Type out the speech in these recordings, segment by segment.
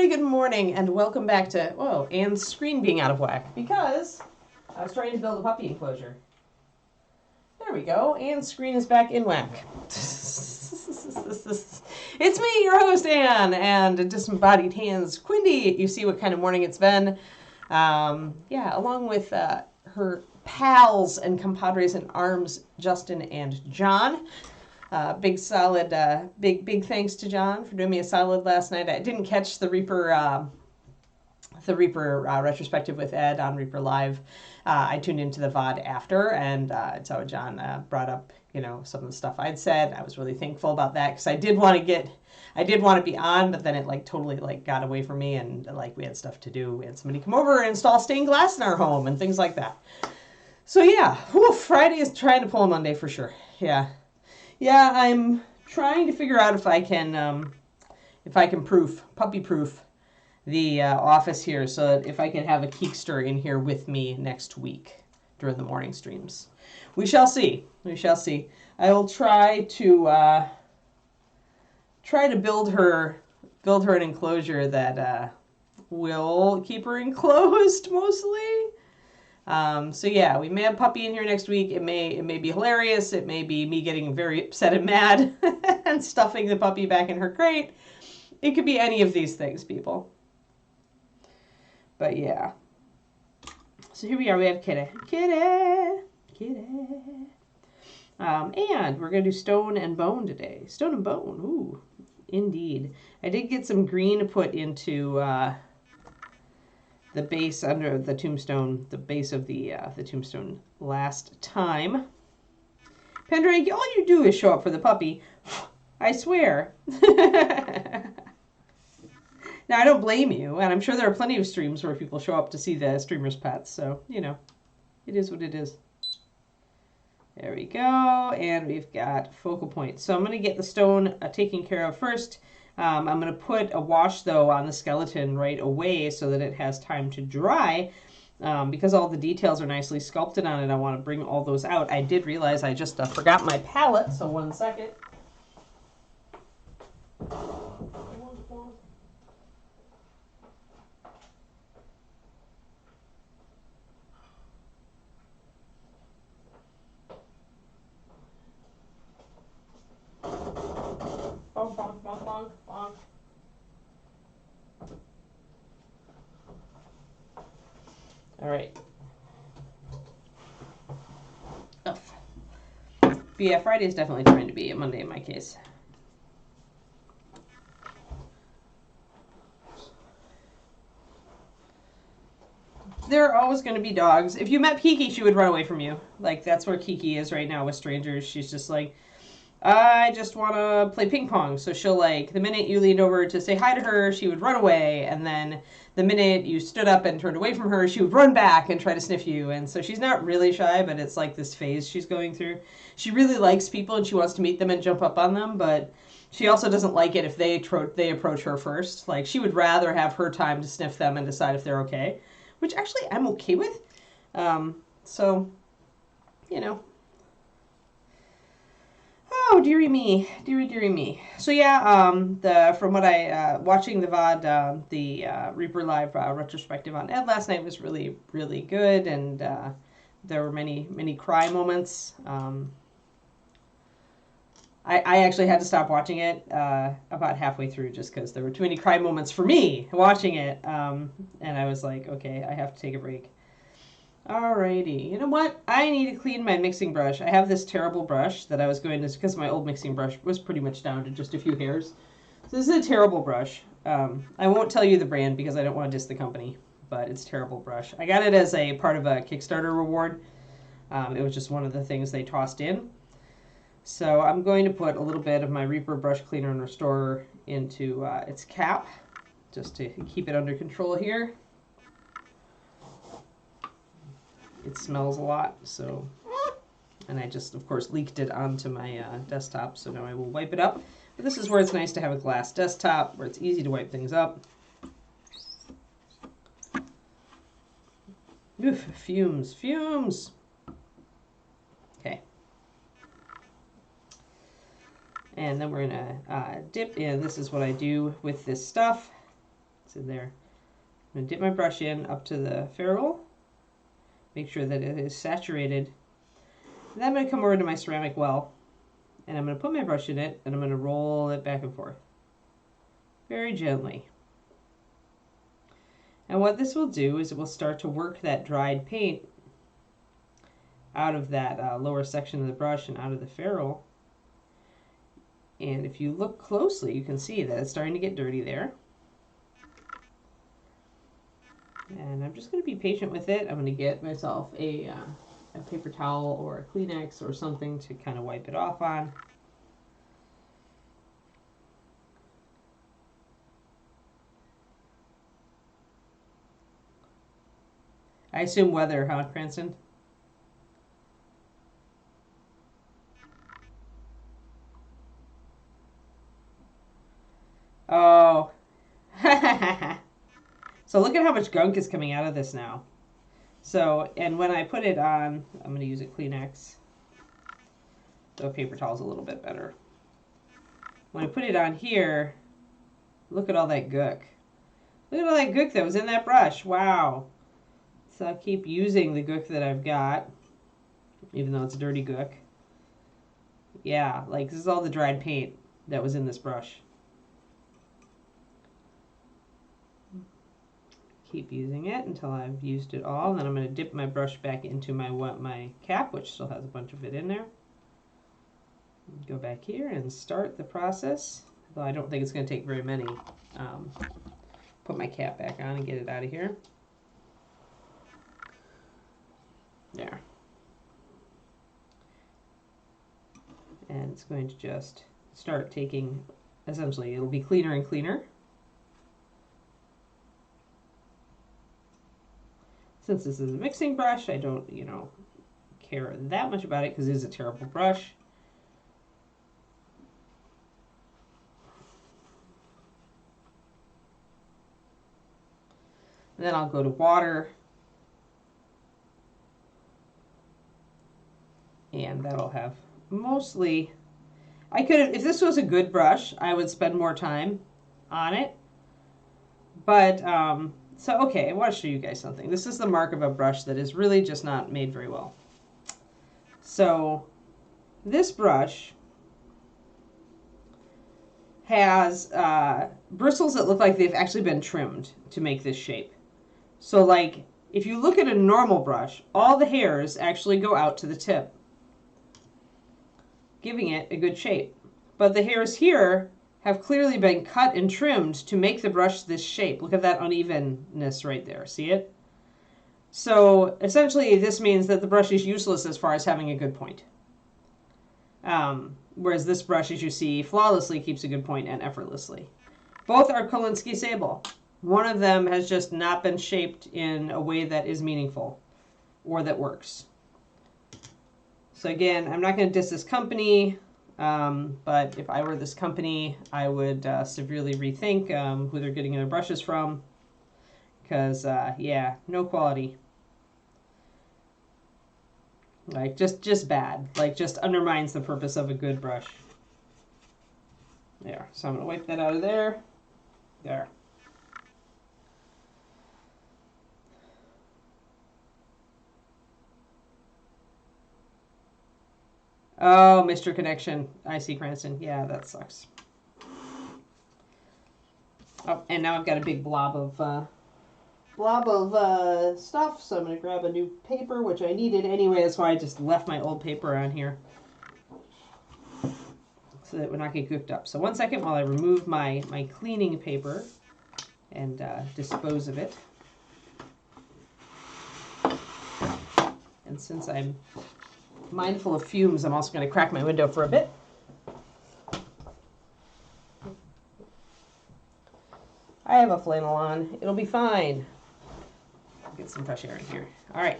very good morning and welcome back to, whoa, Anne's screen being out of whack because I was trying to build a puppy enclosure. There we go. Anne's screen is back in whack. It's me, your host, Anne, and disembodied hands, Quindy. You see what kind of morning it's been. Along with her pals and compadres in arms, Justin and John. Big thanks to John for doing me a solid last night. I didn't catch the Reaper retrospective with Ed on Reaper Live. I tuned into the VOD after, and so John brought up, some of the stuff I'd said. I was really thankful about that because I did want to be on, but then it totally got away from me, and we had stuff to do. We had somebody come over and install stained glass in our home and things like that. So yeah, Friday is trying to pull a Monday for sure. Yeah, I'm trying to figure out if I can puppy-proof the office here so that if I can have a Keekster in here with me next week during the morning streams. We shall see. I will try to build her an enclosure that will keep her enclosed mostly. So yeah, we may have puppy in here next week. It may be hilarious. It may be me getting very upset and mad and stuffing the puppy back in her crate. It could be any of these things, people. But yeah. So here we are. We have Kitty. And we're going to do stone and bone today. Stone and bone. Ooh, indeed. I did get some green to put into the base under the tombstone, the base of the tombstone last time. Pendrake, all you do is show up for the puppy. I swear. Now, I don't blame you, and I'm sure there are plenty of streams where people show up to see the streamer's pets, so, it is what it is. There we go, and we've got focal point. So I'm going to get the stone taken care of first. I'm going to put a wash, though, on the skeleton right away so that it has time to dry. Because all the details are nicely sculpted on it, I want to bring all those out. I did realize I just forgot my palette, so 1 second. Bonk, bonk, bonk, bonk, bonk. All right. But yeah, Friday is definitely trying to be a Monday in my case. There are always going to be dogs. If you met Kiki, she would run away from you. That's where Kiki is right now with strangers. She's just I just want to play ping pong. So she'll the minute you leaned over to say hi to her, she would run away. And then the minute you stood up and turned away from her, she would run back and try to sniff you. And so she's not really shy, but it's this phase she's going through. She really likes people and she wants to meet them and jump up on them, but she also doesn't like it if they approach her first. She would rather have her time to sniff them and decide if they're okay, which actually I'm okay with. So, Oh, dearie me. Dearie me. So yeah, from what I, watching the VOD, the Reaper Live retrospective on Ed last night was really, really good, and there were many cry moments. I actually had to stop watching it about halfway through just because there were too many cry moments for me watching it, and I was like, okay, I have to take a break. Alrighty, you know what? I need to clean my mixing brush. I have this terrible brush that I was going to, because my old mixing brush was pretty much down to just a few hairs. So this is a terrible brush. I won't tell you the brand because I don't want to diss the company, but it's a terrible brush. I got it as a part of a Kickstarter reward. It was just one of the things they tossed in. So I'm going to put a little bit of my Reaper Brush Cleaner and Restorer into its cap, just to keep it under control here. It smells a lot, so, and I just, of course, leaked it onto my desktop, so now I will wipe it up. But this is where it's nice to have a glass desktop, where it's easy to wipe things up. Oof, fumes. Okay. And then we're going to dip in. This is what I do with this stuff. It's in there. I'm going to dip my brush in up to the ferrule. Make sure that it is saturated. And then I'm going to come over to my ceramic well. And I'm going to put my brush in it, and I'm going to roll it back and forth. Very gently. And what this will do is it will start to work that dried paint out of that lower section of the brush and out of the ferrule. And if you look closely, you can see that it's starting to get dirty there. And I'm just going to be patient with it. I'm going to get myself a paper towel or a Kleenex or something to kind of wipe it off on. I assume weather, huh, Cranston? Oh. So look at how much gunk is coming out of this now. So, and when I put it on, I'm going to use a Kleenex. So a paper towel's a little bit better. When I put it on here, look at all that gook. Look at all that gook that was in that brush. Wow. So I'll keep using the gook that I've got, even though it's dirty gook. Yeah, like this is all the dried paint that was in this brush. Keep using it until I've used it all. Then I'm going to dip my brush back into my cap, which still has a bunch of it in there. Go back here and start the process. Though I don't think it's going to take very many. Put my cap back on and get it out of here. There. And it's going to just start taking, essentially, it'll be cleaner and cleaner. Since this is a mixing brush, I don't, care that much about it because it is a terrible brush. And then I'll go to water. And that'll have mostly, I could have, if this was a good brush, I would spend more time on it. But, so, okay, I want to show you guys something. This is the mark of a brush that is really just not made very well. So, this brush has bristles that look like they've actually been trimmed to make this shape. So, like, if you look at a normal brush, all the hairs actually go out to the tip, giving it a good shape. But the hairs here have clearly been cut and trimmed to make the brush this shape. Look at that unevenness right there. See it? So essentially this means that the brush is useless as far as having a good point. Whereas this brush, as you see, flawlessly keeps a good point and effortlessly. Both are Kolinsky Sable. One of them has just not been shaped in a way that is meaningful or that works. So again, I'm not going to diss this company, but if I were this company, I would severely rethink who they're getting their brushes from, because yeah, no quality. Like just bad. Like just undermines the purpose of a good brush. There. So I'm going to wipe that out of there. There. Oh, Mr. Connection. I see, Cranston. Yeah, that sucks. Oh, and now I've got a big blob of stuff, so I'm going to grab a new paper, which I needed anyway. That's why I just left my old paper on here, so that it would not get goofed up. So 1 second while I remove my cleaning paper and dispose of it. And since I'm mindful of fumes, I'm also going to crack my window for a bit. I have a flannel on. It'll be fine. Get some fresh air in here. All right.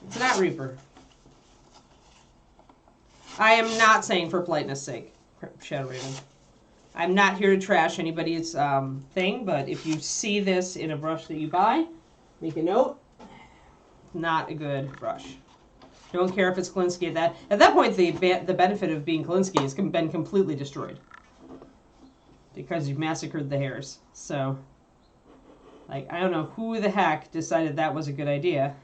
It's not Reaper. I am not saying for politeness sake, Shadow Raven. I'm not here to trash anybody's thing, but if you see this in a brush that you buy, make a note. Not a good brush. Don't care if it's Kolinsky. At that point, the benefit of being Kolinsky has been completely destroyed. because you've massacred the hairs. So, like, I don't know who the heck decided that was a good idea.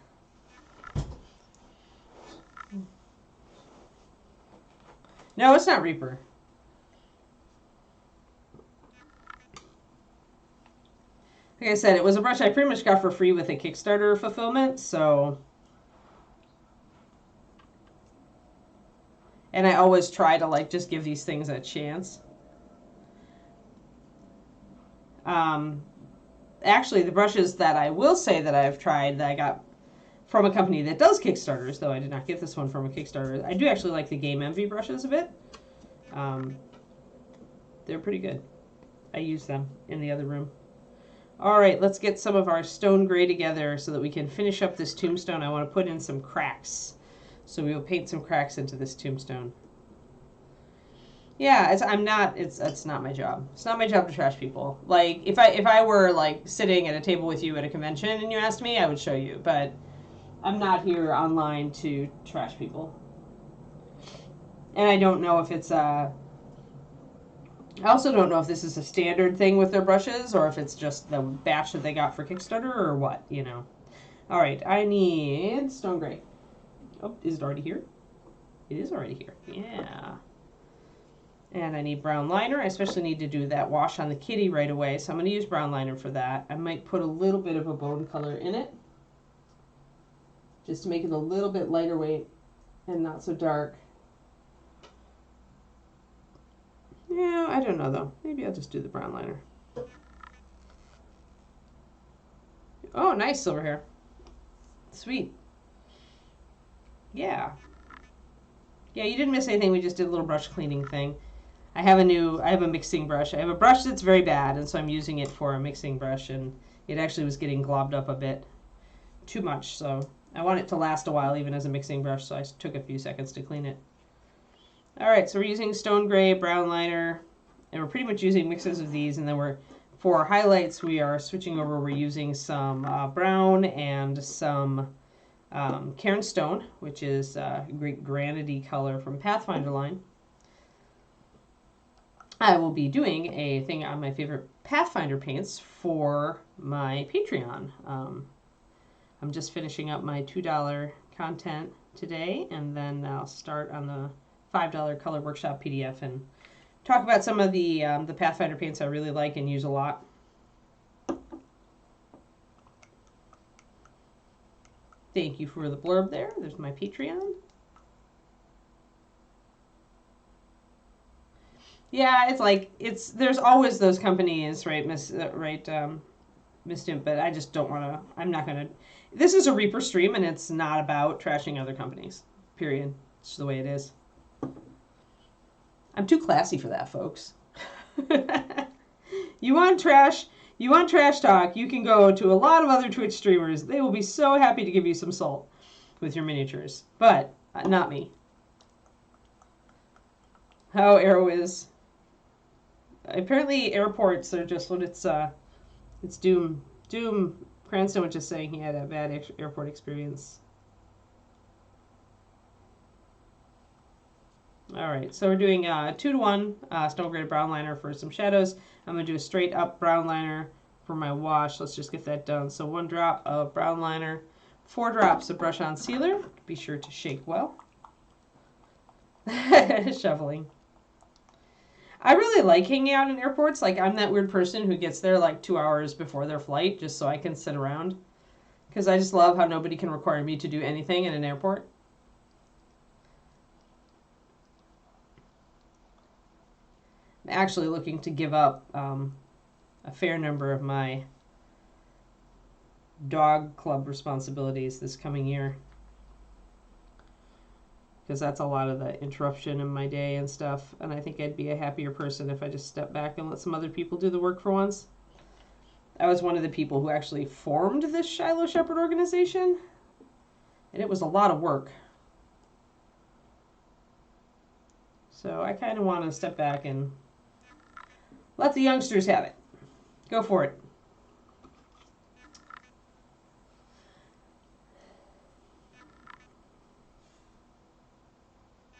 No, it's not Reaper. Like I said, it was a brush I pretty much got for free with a Kickstarter fulfillment, so... And I always try to, like, just give these things a chance. Actually, the brushes that I will say that I've tried that I got from a company that does Kickstarters, though I did not get this one from a Kickstarter, I do actually like the Game Envy brushes a bit. They're pretty good. I use them in the other room. All right, let's get some of our stone gray together so that we can finish up this tombstone. I want to put in some cracks. So we will paint some cracks into this tombstone. Yeah, it's not my job. It's not my job to trash people. Like if I were like sitting at a table with you at a convention and you asked me, I would show you, but I'm not here online to trash people. And I don't know if it's I also don't know if this is a standard thing with their brushes or if it's just the batch that they got for Kickstarter or what, you know. All right, I need stone gray. Oh, is it already here? It is already here. Yeah. And I need brown liner. I especially need to do that wash on the kitty right away, so I'm going to use brown liner for that. I might put a little bit of a bone color in it, just to make it a little bit lighter weight and not so dark. Yeah, I don't know though. Maybe I'll just do the brown liner. Oh, nice silver hair. Sweet. Yeah. Yeah, you didn't miss anything. We just did a little brush cleaning thing. I have a mixing brush. I have a brush that's very bad, and so I'm using it for a mixing brush, and it actually was getting globbed up a bit too much, so I want it to last a while even as a mixing brush, so I took a few seconds to clean it. All right, so we're using stone gray, brown liner, and we're pretty much using mixes of these, and then for our highlights, we are switching over. We're using some brown and some Cairn Stone, which is a great granity color from Pathfinder line. I will be doing a thing on my favorite Pathfinder paints for my Patreon. I'm just finishing up my $2 content today, and then I'll start on the $5 Color Workshop PDF and talk about some of the Pathfinder paints I really like and use a lot. Thank you for the blurb there. There's my Patreon. Yeah, it's like there's always those companies, right, Miss Imp, but I just don't want to. I'm not gonna. This is a Reaper stream, and it's not about trashing other companies. Period. It's just the way it is. I'm too classy for that, folks. You want trash talk, you can go to a lot of other Twitch streamers. They will be so happy to give you some salt with your miniatures, but not me. How Arrow is. Apparently airports are just what it's Doom. Cranston was just saying he had a bad airport experience. All right, so we're doing 2-to-1 stone gray brown liner for some shadows. I'm going to do a straight up brown liner for my wash. Let's just get that done. So 1 drop of brown liner, 4 drops of brush on sealer. Be sure to shake well. Shoveling. I really like hanging out in airports. Like, I'm that weird person who gets there like 2 hours before their flight just so I can sit around. Because I just love how nobody can require me to do anything in an airport. I'm actually looking to give up a fair number of my dog club responsibilities this coming year. Because that's a lot of the interruption in my day and stuff. And I think I'd be a happier person if I just stepped back and let some other people do the work for once. I was one of the people who actually formed this Shiloh Shepherd organization. And it was a lot of work. So I kind of want to step back and let the youngsters have it. Go for it.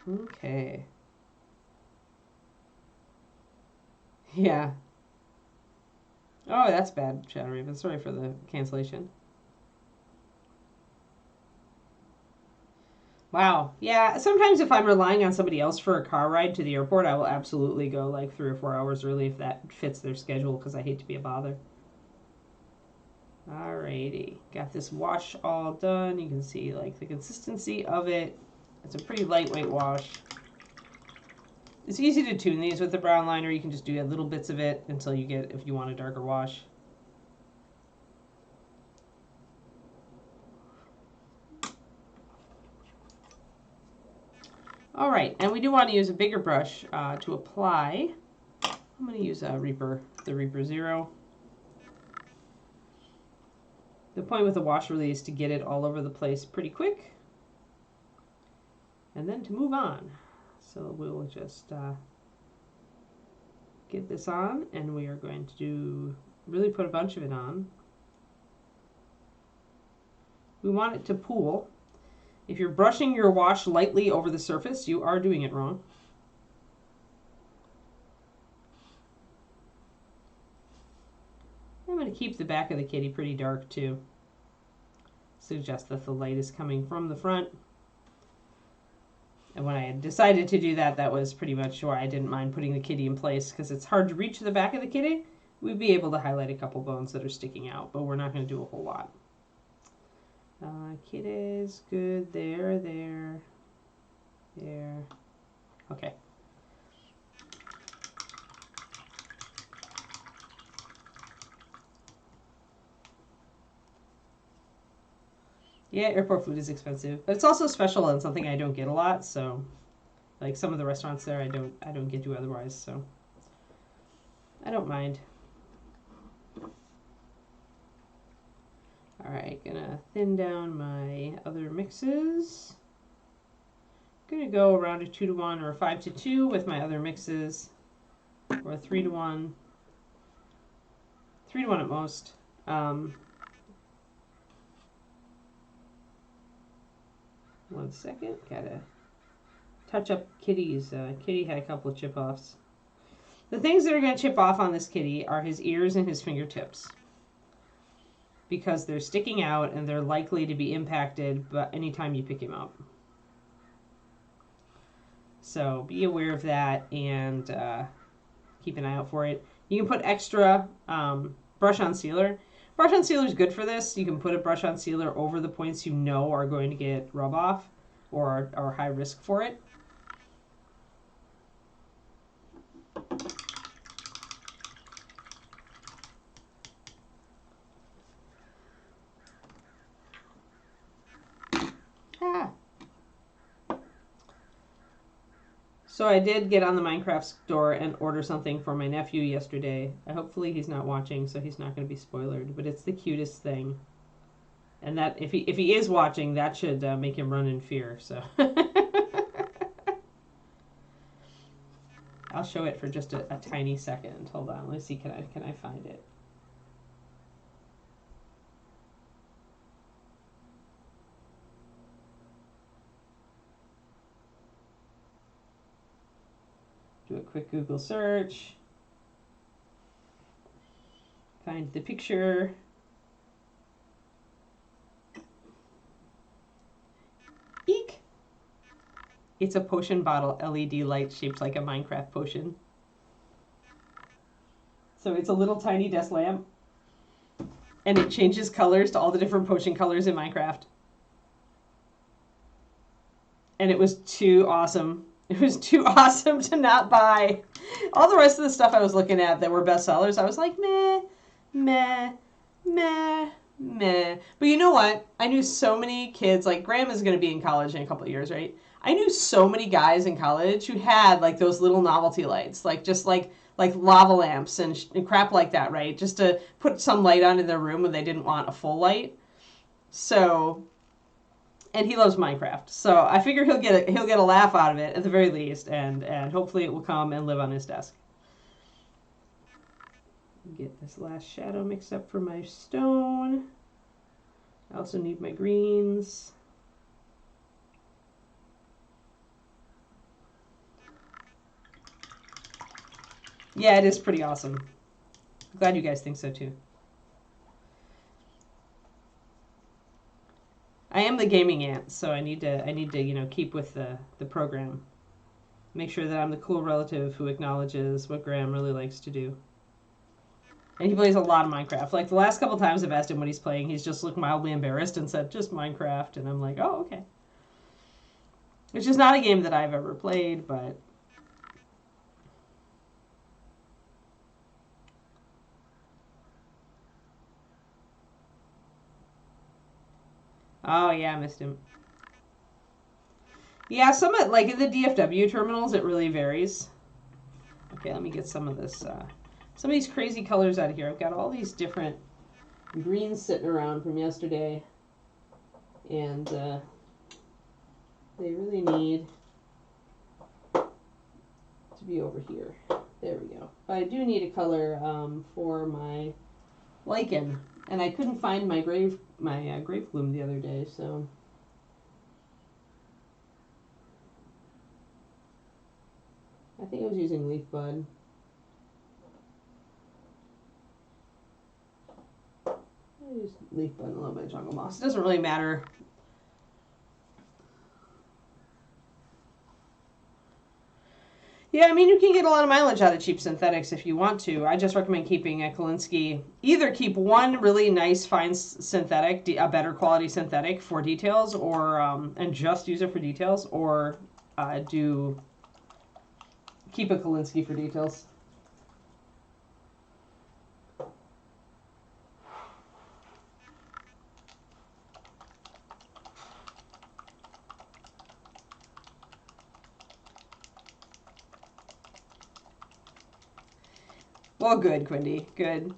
Okay. Yeah, Oh, that's bad, Shadow Raven. Sorry for the cancellation. Wow. Yeah, sometimes if I'm relying on somebody else for a car ride to the airport, I will absolutely go like 3 or 4 hours early if that fits their schedule because I hate to be a bother. Alrighty. Got this wash all done. You can see like the consistency of it. It's a pretty lightweight wash. It's easy to tune these with the brown liner. You can just do little bits of it until you get, if you want a darker wash. All right, and we do want to use a bigger brush to apply. I'm going to use the Reaper Zero. The point with the wash really is to get it all over the place pretty quick, and then to move on. So we'll just get this on, and we are going to really put a bunch of it on. We want it to pool. If you're brushing your wash lightly over the surface, you are doing it wrong. I'm going to keep the back of the kitty pretty dark too. Suggest that the light is coming from the front. And when I had decided to do that, that was pretty much why I didn't mind putting the kitty in place, because it's hard to reach the back of the kitty. We'd be able to highlight a couple bones that are sticking out, but we're not going to do a whole lot. Kitties, good, there. Okay. Yeah, airport food is expensive, but it's also special and something I don't get a lot. So, like some of the restaurants there, I don't get to otherwise. So, I don't mind. All right, gonna thin down my other mixes. Gonna go around a 2-to-1 or a 5-to-2 with my other mixes, or a 3-to-1. 3-to-1 at most. One second, gotta touch up Kitty's. Kitty had a couple of chip offs. The things that are going to chip off on this kitty are his ears and his fingertips, because they're sticking out and they're likely to be impacted but anytime you pick him up. So be aware of that and keep an eye out for it. You can put extra brush on sealer. Brush on sealer is good for this. You can put a brush on sealer over the points you know are going to get rub off or are high risk for it. So I did get on the Minecraft store and order something for my nephew yesterday. Hopefully he's not watching, so he's not going to be spoiled. But it's the cutest thing, and that if he is watching, that should make him run in fear. So I'll show it for just a tiny second. Hold on, let's see. Can I find it? Do a quick Google search. Find the picture. Eek! It's a potion bottle LED light shaped like a Minecraft potion. So it's a little tiny desk lamp, and it changes colors to all the different potion colors in Minecraft. And it was too awesome. It was too awesome to not buy. All the rest of the stuff I was looking at that were bestsellers, I was like, meh, meh, meh, meh. But you know what? I knew so many kids, like Graham is going to be in college in a couple of years, right? I knew so many guys in college who had like those little novelty lights, like just like lava lamps and crap like that, right? Just to put some light on in their room when they didn't want a full light. So, and he loves Minecraft, so I figure he'll get a laugh out of it at the very least, and hopefully it will come and live on his desk. Get this last shadow mixed up for my stone. I also need my greens. Yeah, it is pretty awesome. I'm glad you guys think so too. I am the gaming aunt, so I need to, you know, keep with the program. Make sure that I'm the cool relative who acknowledges what Graham really likes to do. And he plays a lot of Minecraft. Like the last couple times I've asked him what he's playing, he's just looked mildly embarrassed and said, just Minecraft. And I'm like, oh, okay. Which is not a game that I've ever played, but... Oh, yeah, I missed him. Yeah, some of, like in the DFW terminals, it really varies. Okay, let me get some of this, some of these crazy colors out of here. I've got all these different greens sitting around from yesterday. And, they really need to be over here. There we go. But I do need a color for my lichen, and I couldn't find my grave bloom the other day, so I think I was using leaf bud. I use leaf bud and a little bit of jungle moss. It doesn't really matter. Yeah, I mean, you can get a lot of mileage out of cheap synthetics if you want to. I just recommend keeping a Kolinsky. Either keep one really nice, fine synthetic, a better quality synthetic for details, or and just use it for details, or keep a Kolinsky for details. Well, good, Quindy, good.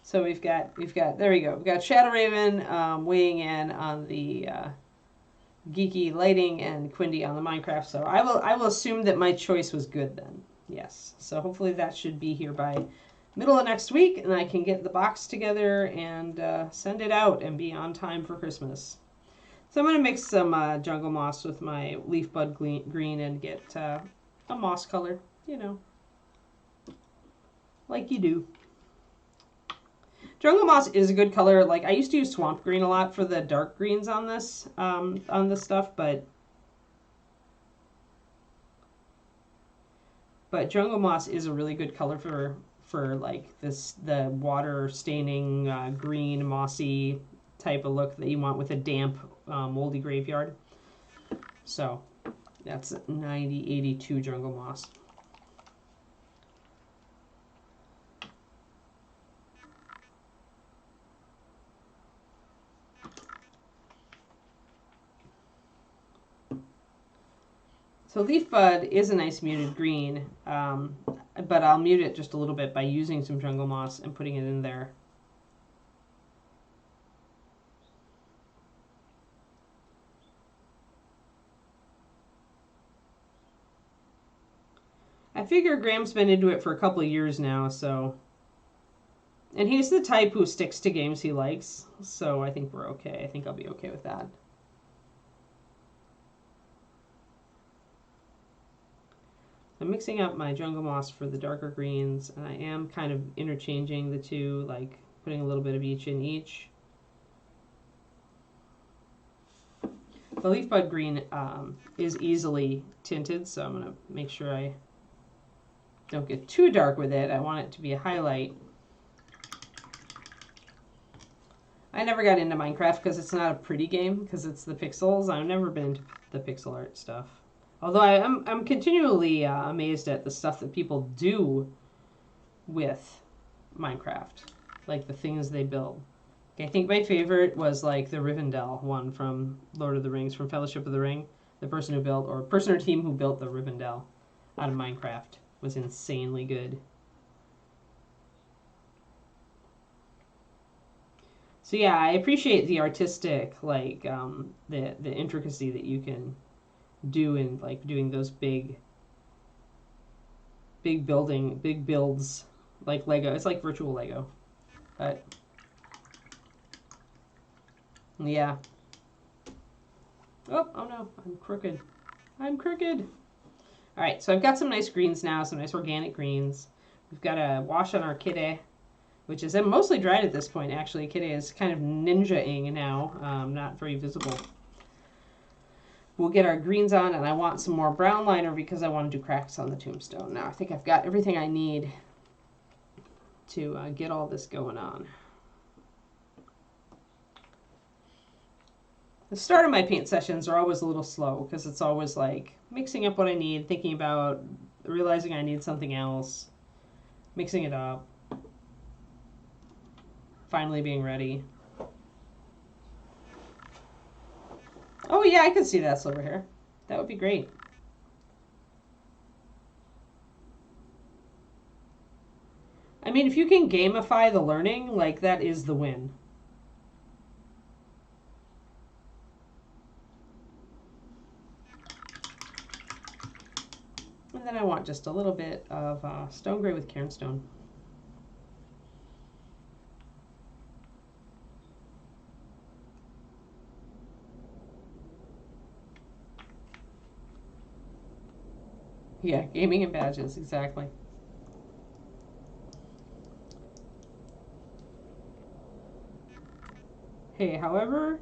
So we've got, there we go. We've got Shadow Raven weighing in on the geeky lighting and Quindy on the Minecraft. So I will assume that my choice was good then. Yes. So hopefully that should be here by middle of next week, and I can get the box together and send it out and be on time for Christmas. So I'm going to mix some jungle moss with my leaf bud green and get a moss color, you know, like you do. Jungle moss is a good color. Like I used to use swamp green a lot for the dark greens on this stuff, but jungle moss is a really good color for like the water staining green mossy type of look that you want with a damp moldy graveyard. So that's 9082 jungle moss. So leaf bud is a nice muted green, but I'll mute it just a little bit by using some jungle moss and putting it in there. I figure Graham's been into it for a couple of years now, so... And he's the type who sticks to games he likes, so I think we're okay. I think I'll be okay with that. I'm mixing up my jungle moss for the darker greens, and I am kind of interchanging the two, like putting a little bit of each in each. The leaf bud green is easily tinted, so I'm going to make sure I don't get too dark with it. I want it to be a highlight. I never got into Minecraft because it's not a pretty game, because it's the pixels. I've never been into the pixel art stuff. Although I'm continually amazed at the stuff that people do with Minecraft, like the things they build. I think my favorite was like the Rivendell one from Lord of the Rings, from Fellowship of the Ring. The person who built, or person or team who built the Rivendell out of Minecraft was insanely good. So yeah, I appreciate the artistic, like the intricacy that you can do in like doing those big builds like Lego. It's like virtual Lego. But yeah. Oh no, I'm crooked. I'm crooked. All right, so I've got some nice greens now, some nice organic greens. We've got a wash on our kitty. which is mostly dried at this point, actually. Kitty is kind of ninja-ing now, not very visible. We'll get our greens on, and I want some more brown liner because I want to do cracks on the tombstone. Now I think I've got everything I need to get all this going on. The start of my paint sessions are always a little slow because it's always like mixing up what I need, thinking about, realizing I need something else, mixing it up, finally being ready. Oh yeah, I could see that silver hair. That would be great. I mean, if you can gamify the learning, like, that is the win. And then I want just a little bit of stone gray with cairnstone. Yeah, gaming and badges, exactly. Hey, however,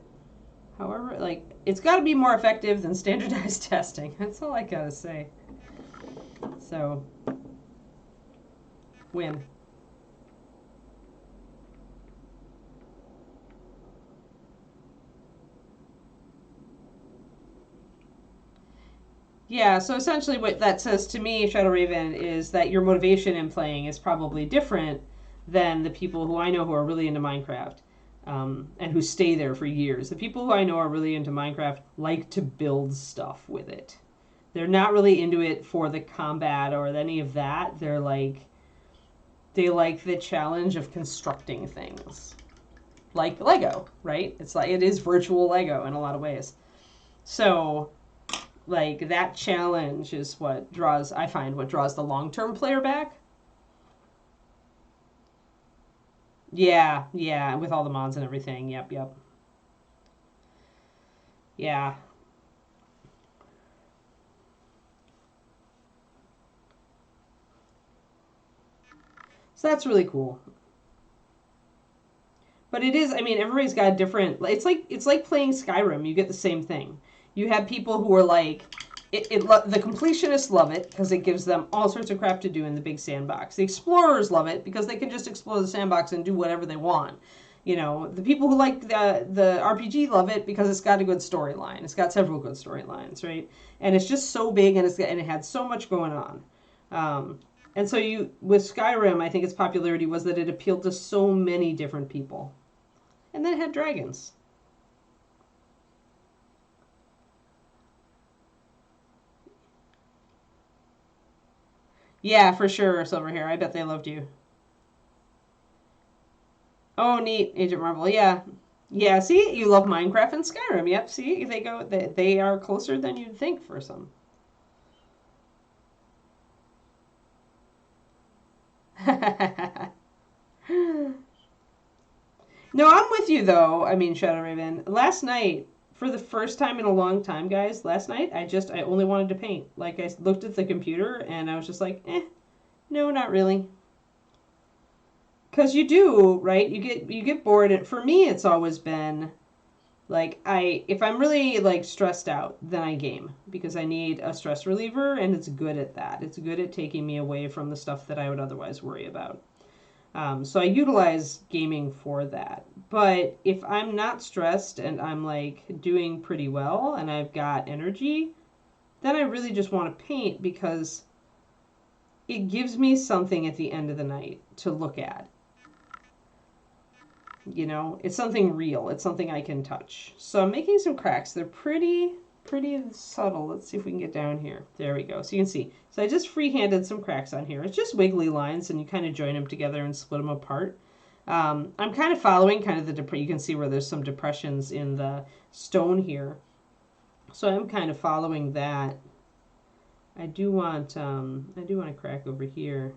like, it's got to be more effective than standardized testing. That's all I gotta say. So, win. Yeah, so essentially what that says to me, Shadow Raven, is that your motivation in playing is probably different than the people who I know who are really into Minecraft, and who stay there for years. The people who I know are really into Minecraft like to build stuff with it. They're not really into it for the combat or any of that. They like the challenge of constructing things. Like Lego, right? It's like, it is virtual Lego in a lot of ways. So, like, that challenge is what draws, I find, what draws the long-term player back. Yeah, yeah, with all the mods and everything. Yep, yep. Yeah. So that's really cool. But it is, I mean, everybody's got a different, it's like playing Skyrim. You get the same thing. You have people who are like, the completionists love it because it gives them all sorts of crap to do in the big sandbox. The explorers love it because they can just explore the sandbox and do whatever they want. You know, the people who like the RPG love it because it's got a good storyline. It's got several good storylines, right? And it's just so big, and it had so much going on. And so with Skyrim, I think its popularity was that it appealed to so many different people. And then it had dragons. Yeah, for sure, Silverhair. I bet they loved you. Oh, neat, Agent Marvel. Yeah, yeah. See, you love Minecraft and Skyrim. Yep. See, they are closer than you'd think for some. No, I'm with you though. I mean, Shadow Raven. Last night, for the first time in a long time, guys. Last night, I only wanted to paint. Like, I looked at the computer and I was just like, no, not really. Because you do, right? You get bored. And for me, it's always been like, if I'm really like stressed out, then I game because I need a stress reliever, and it's good at that. It's good at taking me away from the stuff that I would otherwise worry about. So I utilize gaming for that. But if I'm not stressed and I'm like doing pretty well and I've got energy, then I really just want to paint because it gives me something at the end of the night to look at. You know, it's something real. It's something I can touch. So I'm making some cracks. They're pretty subtle. Let's see if we can get down here. There we go. So you can see. So I just free-handed some cracks on here. It's just wiggly lines, and you kind of join them together and split them apart. I'm kind of following kind of you can see where there's some depressions in the stone here. So I'm kind of following that. I do want a crack over here.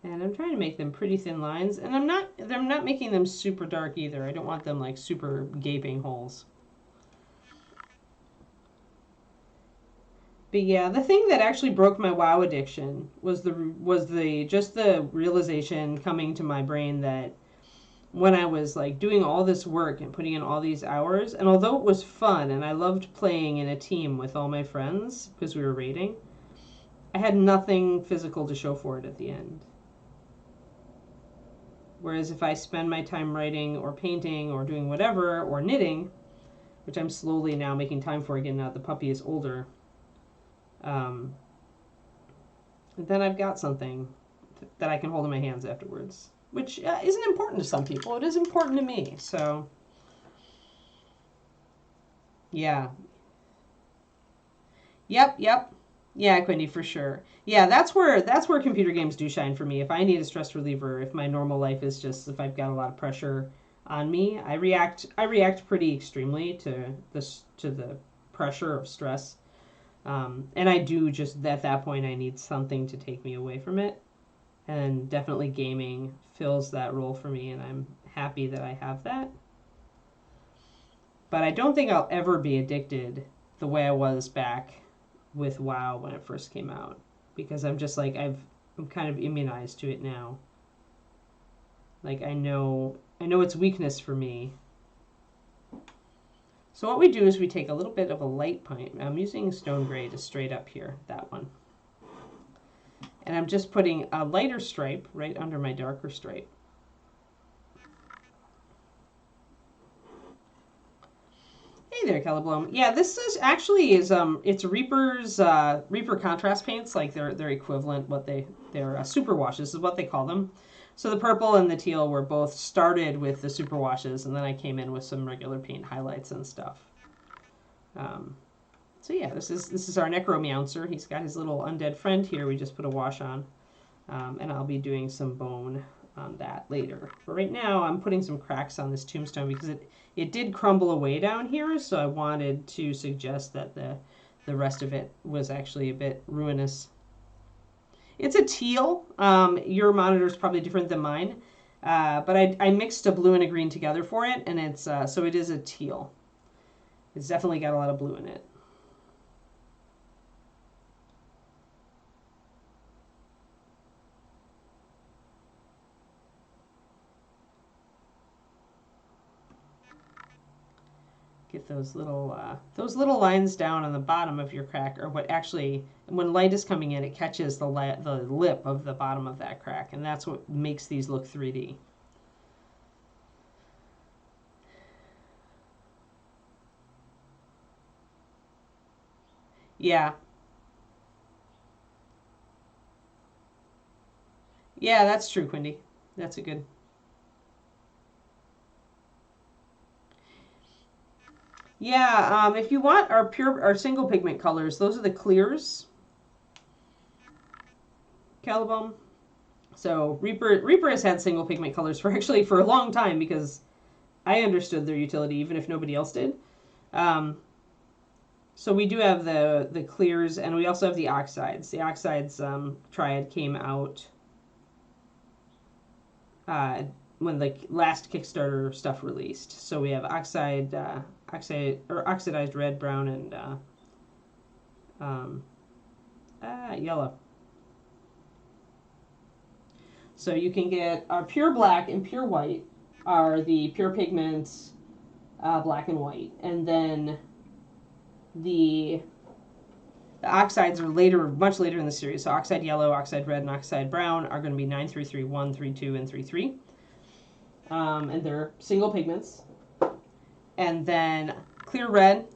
And I'm trying to make them pretty thin lines, and I'm not making them super dark either. I don't want them like super gaping holes. But yeah, the thing that actually broke my WoW addiction was the realization coming to my brain that when I was like doing all this work and putting in all these hours, and although it was fun and I loved playing in a team with all my friends because we were raiding, I had nothing physical to show for it at the end. Whereas if I spend my time writing or painting or doing whatever or knitting, which I'm slowly now making time for again now that the puppy is older, then I've got something that I can hold in my hands afterwards, which isn't important to some people. It is important to me. So, yeah. Yep. Yeah, Quindy, for sure. Yeah, that's where computer games do shine for me. If I need a stress reliever, if my normal life is just if I've got a lot of pressure on me, I react pretty extremely to the pressure of stress. And I do just at that point I need something to take me away from it. And definitely gaming fills that role for me, and I'm happy that I have that. But I don't think I'll ever be addicted the way I was back with WoW when it first came out, because I'm just like I'm kind of immunized to it now. Like I know its weakness for me. So what we do is we take a little bit of a light paint. I'm using stone gray to straight up here, that one. And I'm just putting a lighter stripe right under my darker stripe. Hey there, Caliblum. Yeah, this is actually it's Reaper's Reaper contrast paints, like their equivalent, they're super washes is what they call them. So the purple and the teal were both started with the super washes, and then I came in with some regular paint highlights and stuff. So yeah, this is our Necromeouncer. He's got his little undead friend here. We just put a wash on, and I'll be doing some bone on that later. But right now, I'm putting some cracks on this tombstone because it did crumble away down here. So I wanted to suggest that the rest of it was actually a bit ruinous. It's a teal. Your monitor is probably different than mine, but I mixed a blue and a green together for it, and it's so it is a teal. It's definitely got a lot of blue in it. Get those little lines down on the bottom of your crack, or what actually, when light is coming in, it catches the lip of the bottom of that crack, and that's what makes these look 3D. Yeah. Yeah, that's true, Quindy. That's a good. Yeah, if you want our single pigment colors, those are the clears, Calibum. So Reaper has had single pigment colors for a long time because I understood their utility even if nobody else did. So we do have the clears, and we also have the oxides. The oxides triad came out when the last Kickstarter stuff released. So we have oxidized red, brown, and yellow. So you can get our pure black and pure white are the pure pigments, black and white, and then the oxides are later, much later in the series. So oxide yellow, oxide red, and oxide brown are going to be 9331, 32, and 33. And they're single pigments. And then clear red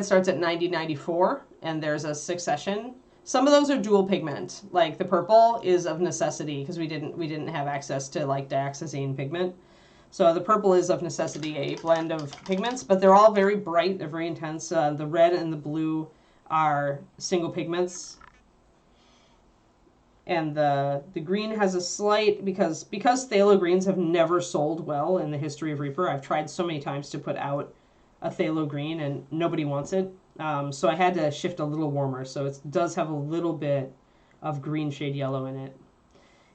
starts at 9094, and there's a succession. Some of those are dual pigment. Like the purple is of necessity because we didn't have access to like dioxazine pigment. So the purple is of necessity a blend of pigments, but they're all very bright. They're very intense. The red and the blue are single pigments. And the green has a slight, because phthalo greens have never sold well in the history of Reaper. I've tried so many times to put out a phthalo green and nobody wants it. So I had to shift a little warmer. So it does have a little bit of green shade yellow in it.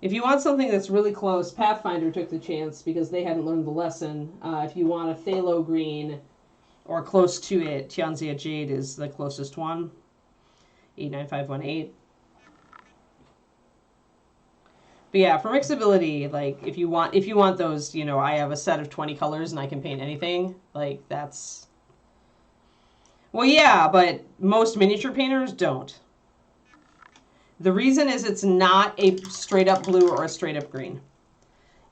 If you want something that's really close, Pathfinder took the chance because they hadn't learned the lesson. If you want a phthalo green or close to it. Tianxia Jade is the closest one. 89518. But yeah, for mixability, like if you want those, I have a set of 20 colors and I can paint anything, like that's, well, yeah, but most miniature painters don't. The reason is it's not a straight up blue or a straight up green.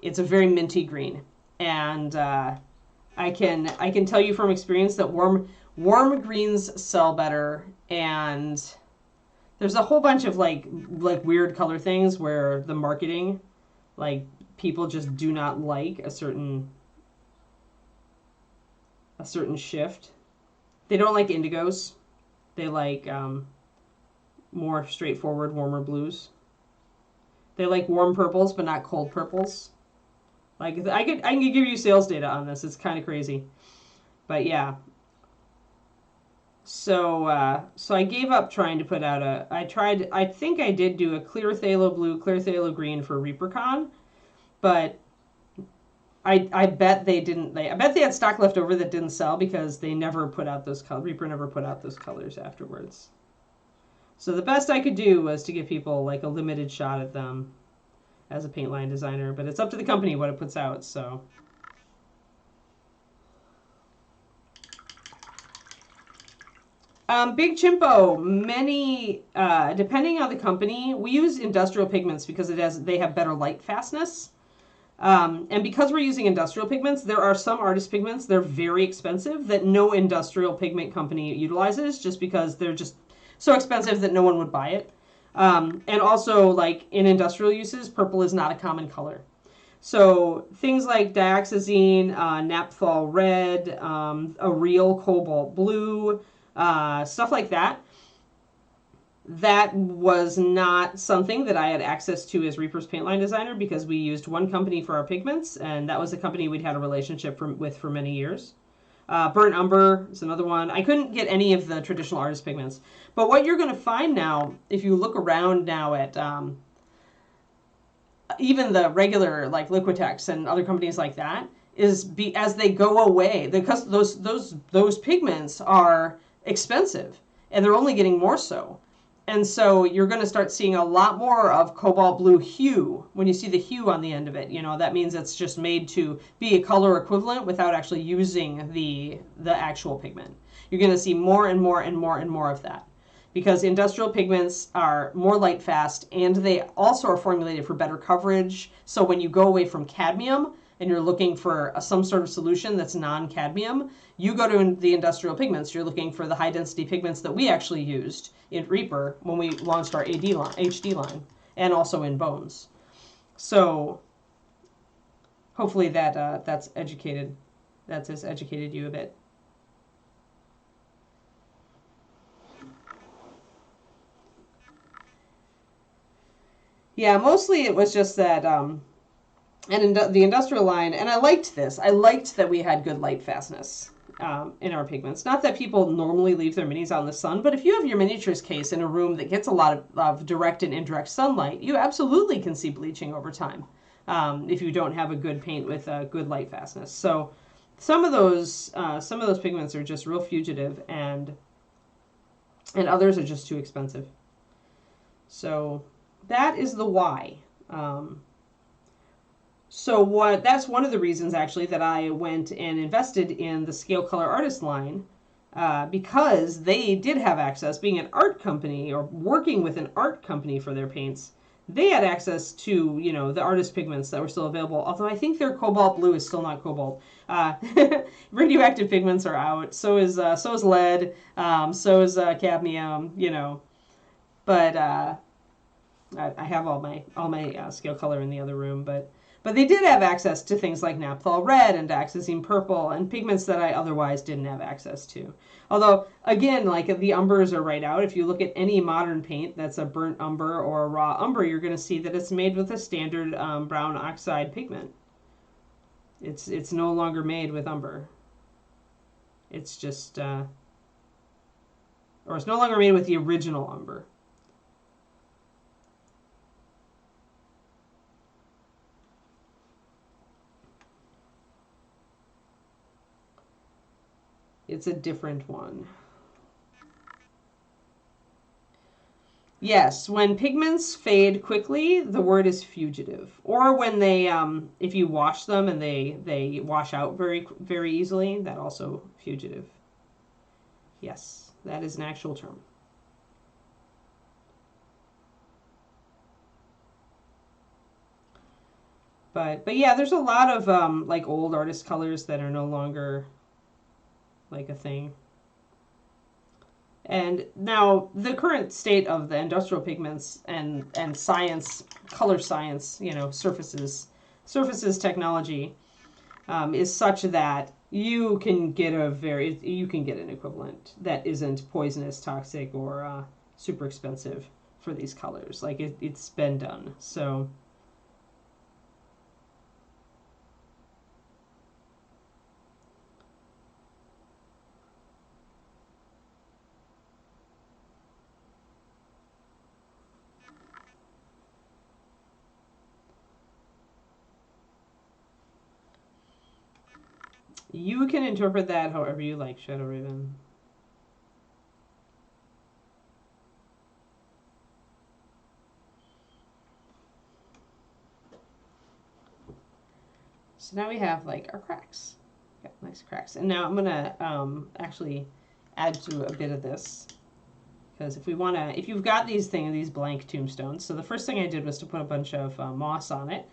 It's a very minty green. And I can tell you from experience that warm greens sell better, and there's a whole bunch of like weird color things where the marketing, like, people just do not like a certain shift. They don't like indigos. They like more straightforward, warmer blues. They like warm purples, but not cold purples. Like, I can give you sales data on this. It's kind of crazy, but yeah. So I gave up trying to put out I think I did do a clear phthalo blue, clear phthalo green for ReaperCon, but I bet they didn't. I bet they had stock left over that didn't sell because they never put out those colors. Reaper never put out those colors afterwards. So the best I could do was to give people like a limited shot at them as a paint line designer, but it's up to the company what it puts out. So. Big Chimpo, many, depending on the company, we use industrial pigments because they have better light fastness. And because we're using industrial pigments, there are some artist pigments, they're very expensive, that no industrial pigment company utilizes just because they're just so expensive that no one would buy it. And also, like, in industrial uses, purple is not a common color. So things like dioxazine, naphthol red, a real cobalt blue, stuff like that. That was not something that I had access to as Reaper's paint line designer because we used one company for our pigments, and that was a company we'd had a relationship with for many years. Burnt umber is another one. I couldn't get any of the traditional artist pigments. But what you're going to find now, if you look around now at even the regular like Liquitex and other companies like that, is as they go away, because those pigments are expensive and they're only getting more so. And so you're going to start seeing a lot more of cobalt blue hue. When you see the hue on the end of it, that means it's just made to be a color equivalent without actually using the actual pigment. You're going to see more and more and more and more of that because industrial pigments are more light fast and they also are formulated for better coverage. So when you go away from cadmium and you're looking for some sort of solution that's non-cadmium, you go to the industrial pigments. You're looking for the high-density pigments that we actually used in Reaper when we launched our HD line, and also in Bones. So hopefully that's educated. That's has educated you a bit. Yeah, mostly it was just that, and the industrial line, and I liked this. I liked that we had good light fastness in our pigments. Not that people normally leave their minis out in the sun, but if you have your miniatures case in a room that gets a lot of direct and indirect sunlight, you absolutely can see bleaching over time if you don't have a good paint with good light fastness. So some of those pigments are just real fugitive, and others are just too expensive. So that is the why. So that's one of the reasons, actually, that I went and invested in the Scale Color Artist line, because they did have access, being an art company or working with an art company for their paints. They had access to, the artist pigments that were still available, although I think their cobalt blue is still not cobalt. Radioactive pigments are out. So is lead. So is cadmium, But I have all my Scale Color in the other room, but they did have access to things like naphthol red and dioxazine purple and pigments that I otherwise didn't have access to. Although, again, like the umbers are right out. If you look at any modern paint that's a burnt umber or a raw umber, you're going to see that it's made with a standard brown oxide pigment. It's no longer made with umber. It's just, or it's no longer made with the original umber. It's a different one. Yes, when pigments fade quickly, the word is fugitive. Or when they, if you wash them and they wash out very easily, that also fugitive. Yes, that is an actual term. But yeah, there's a lot of like old artist colors that are no longer like a thing. And now the current state of the industrial pigments and science, color science, you know, surfaces technology is such that you can get an equivalent that isn't poisonous, toxic, or super expensive for these colors. Like it's been done. So you can interpret that however you like, Shadow Raven. So now we have like our cracks. Got nice cracks. And now I'm gonna actually add to a bit of this. Because if you've got these blank tombstones. So the first thing I did was to put a bunch of moss on it.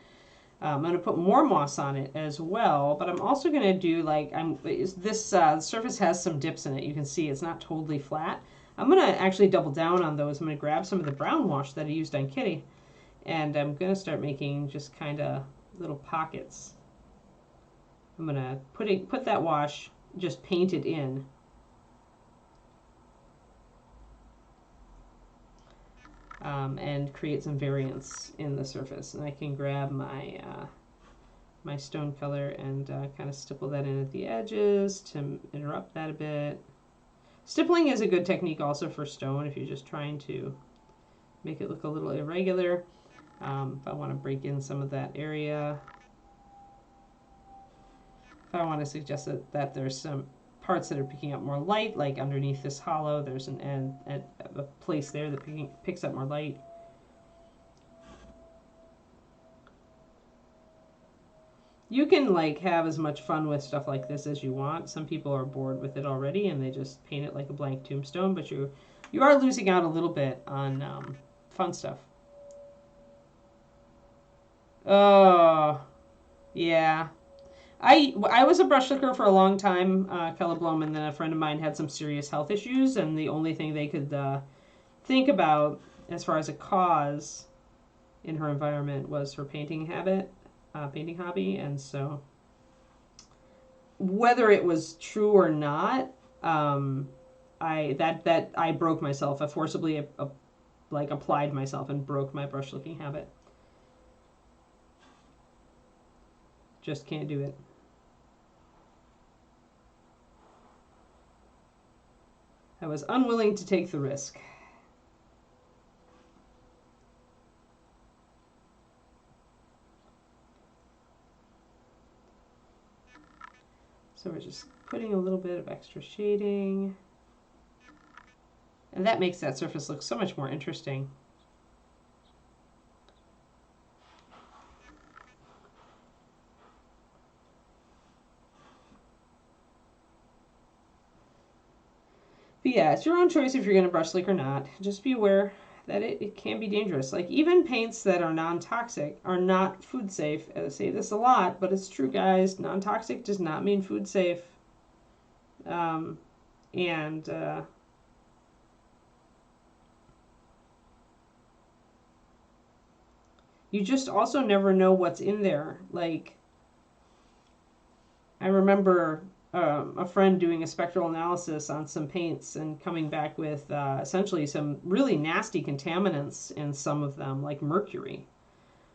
I'm going to put more moss on it as well, but I'm also going to do like, this surface has some dips in it. You can see it's not totally flat. I'm going to actually double down on those. I'm going to grab some of the brown wash that I used on Kitty, and I'm going to start making just kind of little pockets. I'm going to put that wash, just paint it in. And create some variance in the surface. And I can grab my my stone color and kind of stipple that in at the edges to interrupt that a bit. Stippling is a good technique also for stone if you're just trying to make it look a little irregular. If I want to break in some of that area. If I want to suggest that there's some parts that are picking up more light, like underneath this hollow, there's a place there that picks up more light. You can like have as much fun with stuff like this as you want. Some people are bored with it already and they just paint it like a blank tombstone, but you are losing out a little bit on fun stuff. Oh, yeah. I was a brush licker for a long time, Color Blom, and then a friend of mine had some serious health issues, and the only thing they could think about as far as a cause in her environment was her painting hobby, and so whether it was true or not, I broke myself. I forcibly like applied myself and broke my brush licking habit. Just can't do it. I was unwilling to take the risk. So we're just putting a little bit of extra shading. And that makes that surface look so much more interesting. But yeah, it's your own choice if you're going to brush lick or not. Just be aware that it can be dangerous. Like even paints that are non-toxic are not food safe. I say this a lot, but it's true, guys. Non-toxic does not mean food safe. And you just also never know what's in there. Like I remember a friend doing a spectral analysis on some paints and coming back with essentially some really nasty contaminants in some of them, like mercury.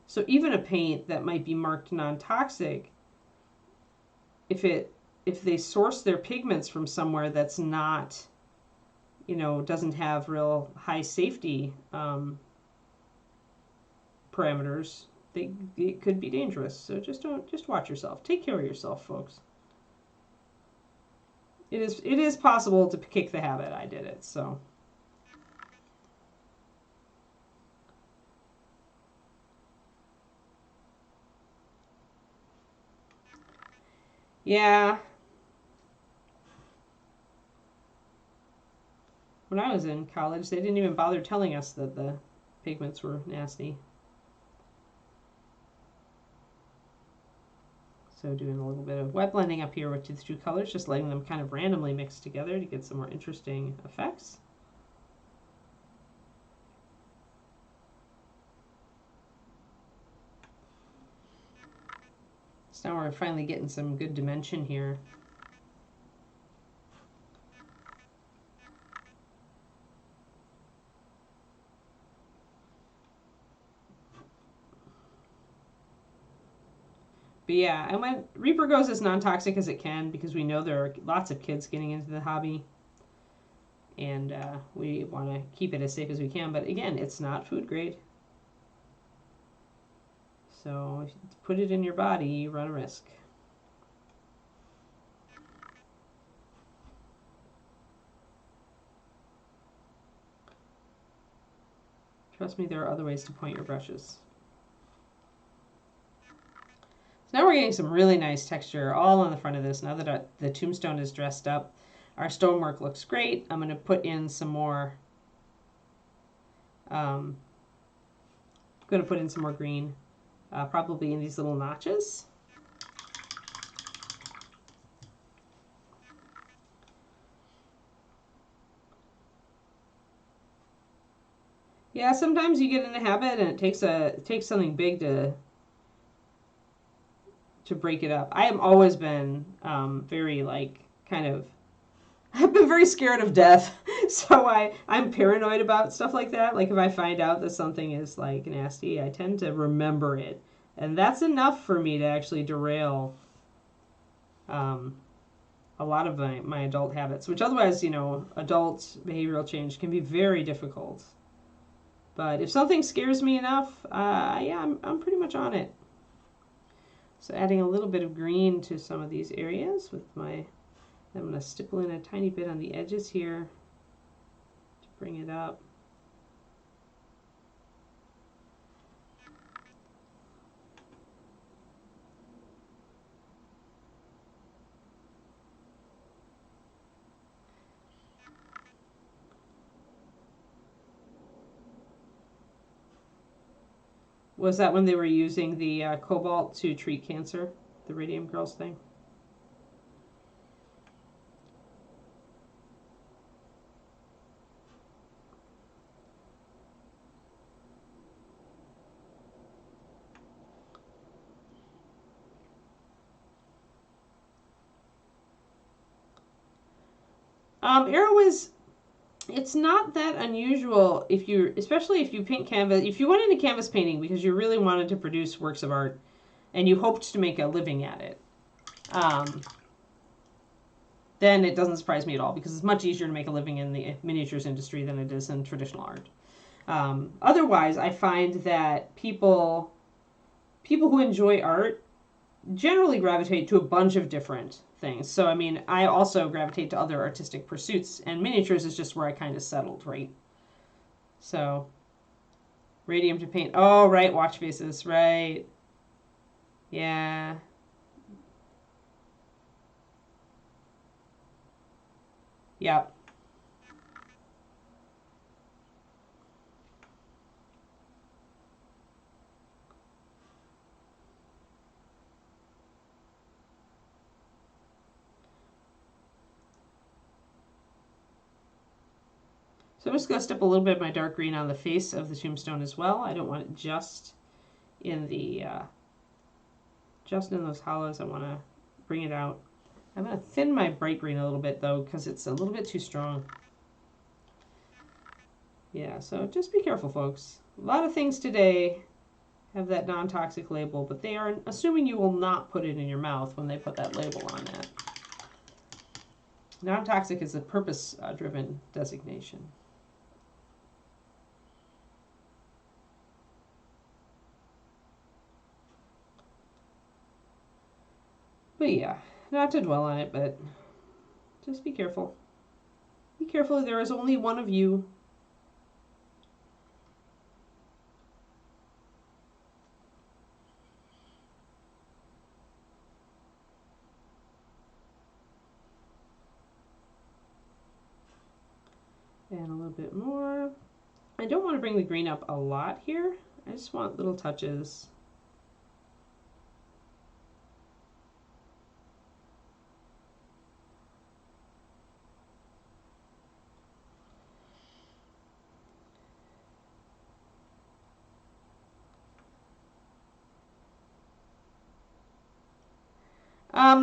So even a paint that might be marked non-toxic, if they source their pigments from somewhere that's not, doesn't have real high safety parameters, it could be dangerous. So just watch yourself. Take care of yourself, folks. it is possible to kick the habit. I did it, so. Yeah. When I was in college, they didn't even bother telling us that the pigments were nasty. So doing a little bit of wet blending up here with these two colors, just letting them kind of randomly mix together to get some more interesting effects. So now we're finally getting some good dimension here. But yeah, I went Reaper goes as non-toxic as it can because we know there are lots of kids getting into the hobby, and we want to keep it as safe as we can. But again, it's not food grade, so if you put it in your body, you run a risk. Trust me, there are other ways to point your brushes. So now we're getting some really nice texture all on the front of this. Now that the tombstone is dressed up, our stonework looks great. I'm going to put in some more. I'm going to put in some more green, probably in these little notches. Yeah, sometimes you get in a habit and it takes something big to break it up. I have always been very kind of I've been very scared of death, so I'm paranoid about stuff like that. Like if I find out that something is like nasty, I tend to remember it, and that's enough for me to actually derail a lot of my adult habits, which otherwise, adult behavioral change can be very difficult. But if something scares me enough, yeah, I'm pretty much on it. So adding a little bit of green to some of these areas with I'm going to stipple in a tiny bit on the edges here to bring it up. Was that when they were using the cobalt to treat cancer, the Radium Girls thing? Arrow it's not that unusual especially if you paint canvas, if you went into canvas painting because you really wanted to produce works of art and you hoped to make a living at it, then it doesn't surprise me at all because it's much easier to make a living in the miniatures industry than it is in traditional art. Otherwise, I find that people who enjoy art generally gravitate to a bunch of different things. So, I mean, I also gravitate to other artistic pursuits, and miniatures is just where I kind of settled, right? So, radium to paint. Oh, right, watch faces, right. Yeah. Yep. So I'm just going to stip a little bit of my dark green on the face of the tombstone as well. I don't want it just in those hollows. I want to bring it out. I'm going to thin my bright green a little bit though because it's a little bit too strong. Yeah, so just be careful, folks. A lot of things today have that non-toxic label, but they are assuming you will not put it in your mouth when they put that label on that. Non-toxic is a purpose-driven designation. But yeah, not to dwell on it, but Just be careful. Be careful, there is only one of you. And a little bit more. I don't want to bring the green up a lot here. I just want little touches.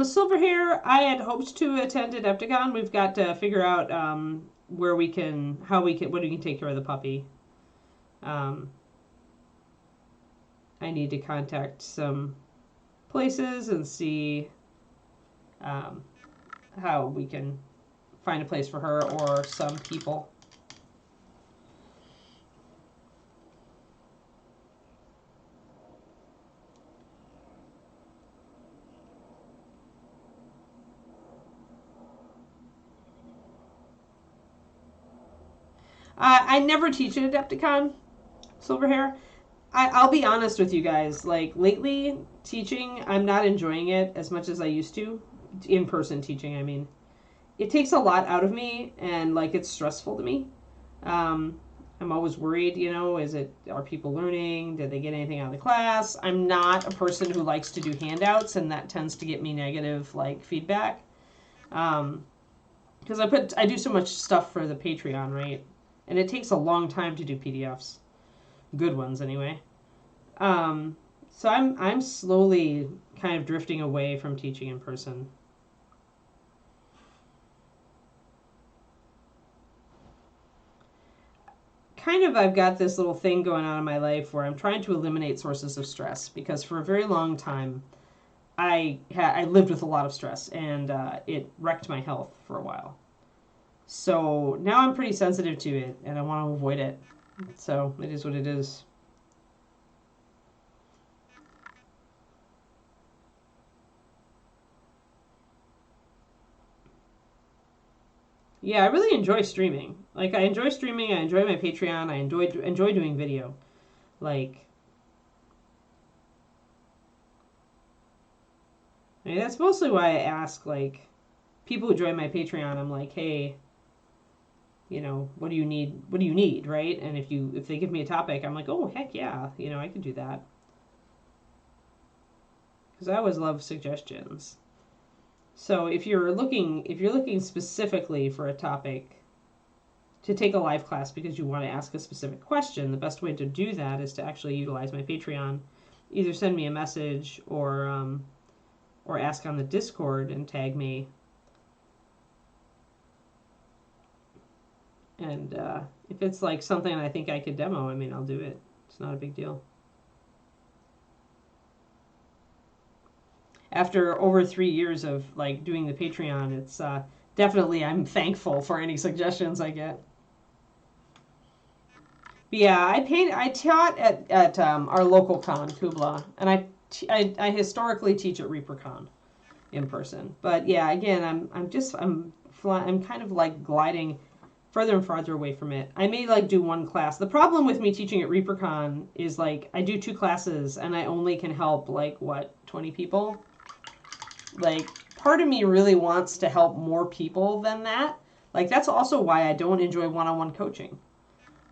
Silver hair, I had hoped to attend Adepticon. We've got to figure out where we can, when we can take care of the puppy. I need to contact some places and see how we can find a place for her or some people. I never teach at Adepticon, Silver hair. I'll be honest with you guys. Like, lately, teaching, I'm not enjoying it as much as I used to. In-person teaching, I mean. It takes a lot out of me, and, like, it's stressful to me. I'm always worried, you know, are people learning? Did they get anything out of the class? I'm not a person who likes to do handouts, and that tends to get me negative, like, feedback. Because I do so much stuff for the Patreon, right? And it takes a long time to do PDFs. Good ones, anyway. So I'm slowly kind of drifting away from teaching in person. Kind of, I've got this little thing going on in my life where I'm trying to eliminate sources of stress, because for a very long time I lived with a lot of stress, and it wrecked my health for a while. So now I'm pretty sensitive to it, and I want to avoid it. So it is what it is. Yeah, I really enjoy streaming. Like, I enjoy streaming, I enjoy my Patreon, I enjoy doing video. Like, I mean, that's mostly why I ask, like, people who join my Patreon, I'm like, hey, you know, what do you need? What do you need, right? And if they give me a topic, I'm like, oh, heck yeah, you know, I can do that. Because I always love suggestions. So if you're looking specifically for a topic to take a live class because you want to ask a specific question, the best way to do that is to actually utilize my Patreon. Either send me a message or ask on the Discord and tag me. And if it's like something I think I could demo, I mean, I'll do it. It's not a big deal. After over 3 years of like doing the Patreon, it's definitely, I'm thankful for any suggestions I get. But yeah, I taught at our local con, Kubla, and I historically teach at ReaperCon in person. But yeah, again, I'm kind of like gliding further and farther away from it. I may like do one class. The problem with me teaching at ReaperCon is like I do 2 classes and I only can help like 20 people. Like, part of me really wants to help more people than that. Like, that's also why I don't enjoy one-on-one coaching.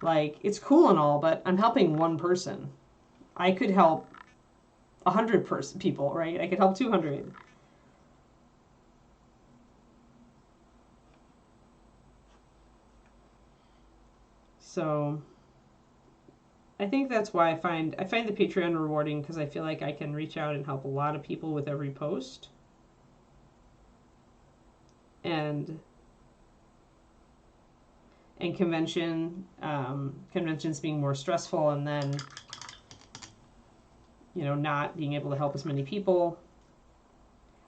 Like, it's cool and all, but I'm helping one person. I could help 100 people, right? I could help 200. So I think that's why I find the Patreon rewarding, because I feel like I can reach out and help a lot of people with every post. And conventions being more stressful, and then, you know, not being able to help as many people.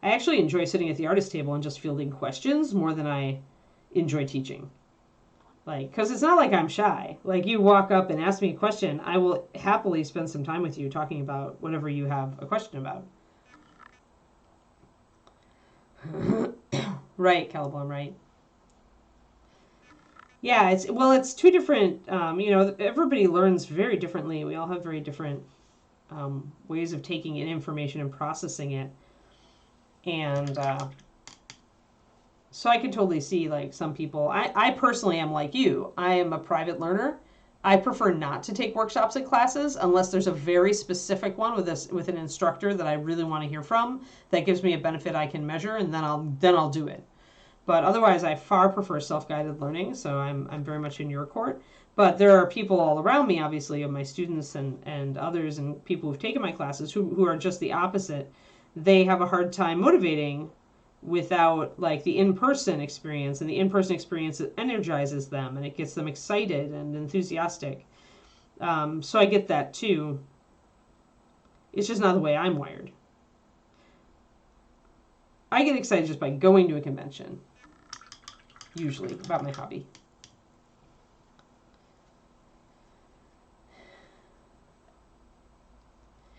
I actually enjoy sitting at the artist table and just fielding questions more than I enjoy teaching. Like, because it's not like I'm shy. Like, you walk up and ask me a question, I will happily spend some time with you talking about whatever you have a question about. Right, Caliblum, right. Yeah, it's two different, everybody learns very differently. We all have very different ways of taking in information and processing it. And so I can totally see like some people. I personally am like you. I am a private learner. I prefer not to take workshops and classes unless there's a very specific one with an instructor that I really want to hear from that gives me a benefit I can measure, and then I'll do it. But otherwise, I far prefer self-guided learning, so I'm very much in your court. But there are people all around me, obviously, of my students and others and people who've taken my classes who are just the opposite. They have a hard time motivating without like the in-person experience, and the in-person experience energizes them and it gets them excited and enthusiastic. So I get that too. It's just not the way I'm wired. I get excited just by going to a convention, usually, about my hobby.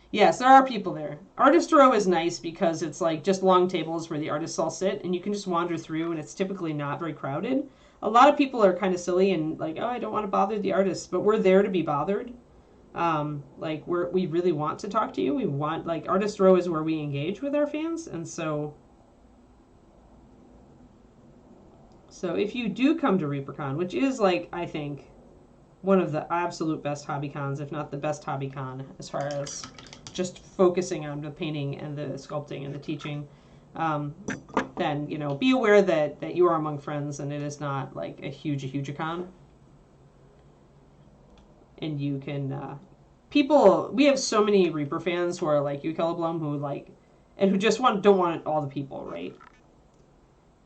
Yes, there are people there. Artist Row is nice because it's like just long tables where the artists all sit and you can just wander through and it's typically not very crowded. A lot of people are kind of silly and like, oh, I don't want to bother the artists, but we're there to be bothered. Like we really want to talk to you. We want like Artist Row is where we engage with our fans, and so if you do come to ReaperCon, which is like I think one of the absolute best hobby cons, if not the best hobby con, as far as just focusing on the painting and the sculpting and the teaching, then be aware that you are among friends and it is not like a huge con. And you can we have so many Reaper fans who are like you, Celeblum, who like and who just don't want all the people, right?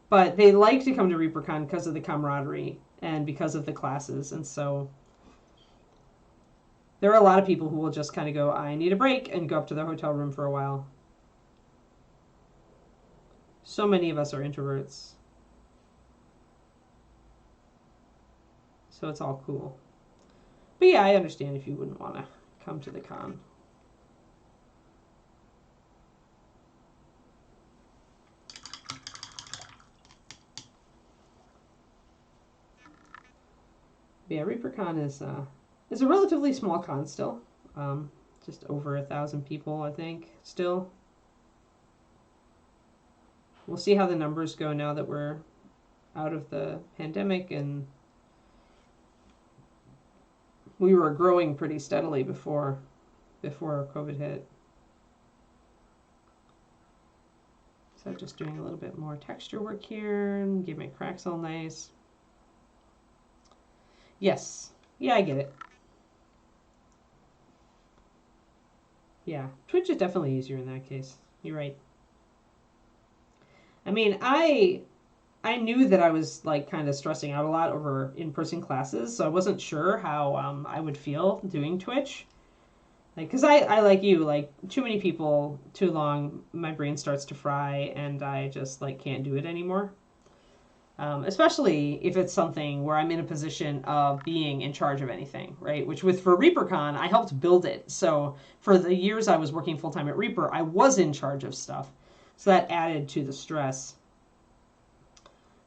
But they like to come to ReaperCon because of the camaraderie and because of the classes, and so there are a lot of people who will just kind of go, I need a break, and go up to their hotel room for a while. So many of us are introverts. So it's all cool. But yeah, I understand if you wouldn't want to come to the con. But yeah, ReaperCon is a relatively small con still. Just over 1,000 people, I think, still. We'll see how the numbers go now that we're out of the pandemic, and we were growing pretty steadily before COVID hit. So just doing a little bit more texture work here and get my cracks all nice. Yes. Yeah, I get it. Yeah, Twitch is definitely easier in that case. You're right. I mean, I knew that I was like kind of stressing out a lot over in-person classes, so I wasn't sure how I would feel doing Twitch. Like, cause I like you, like too many people, too long, my brain starts to fry, and I just like can't do it anymore. Especially if it's something where I'm in a position of being in charge of anything, right? Which for ReaperCon, I helped build it. So for the years I was working full time at Reaper, I was in charge of stuff. So that added to the stress.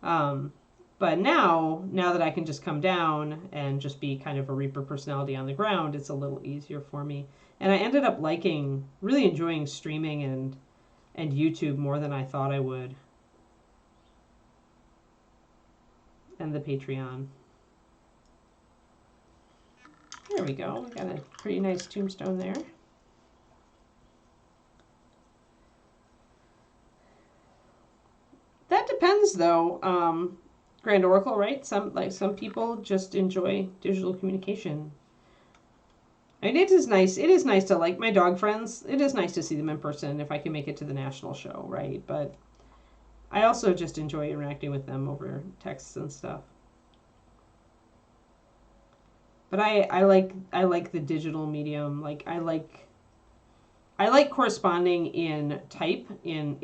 But now that I can just come down and just be kind of a Reaper personality on the ground, it's a little easier for me. And I ended up really enjoying streaming and YouTube more than I thought I would. And the Patreon. There we go. We got a pretty nice tombstone there. That depends, though. Grand Oracle, right? Some people just enjoy digital communication. And it is nice. It is nice to like my dog friends. It is nice to see them in person if I can make it to the national show, right? But I also just enjoy interacting with them over texts and stuff. But I like the digital medium. Like I like corresponding in type in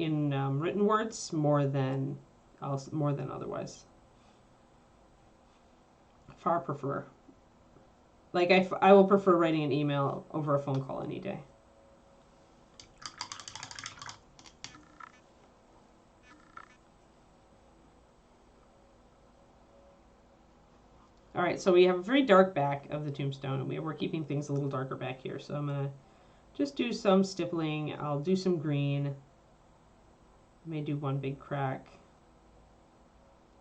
written words more than otherwise. Far prefer. Like I will prefer writing an email over a phone call any day. All right, so we have a very dark back of the tombstone, and we're keeping things a little darker back here. So I'm gonna just do some stippling. I'll do some green. I may do one big crack.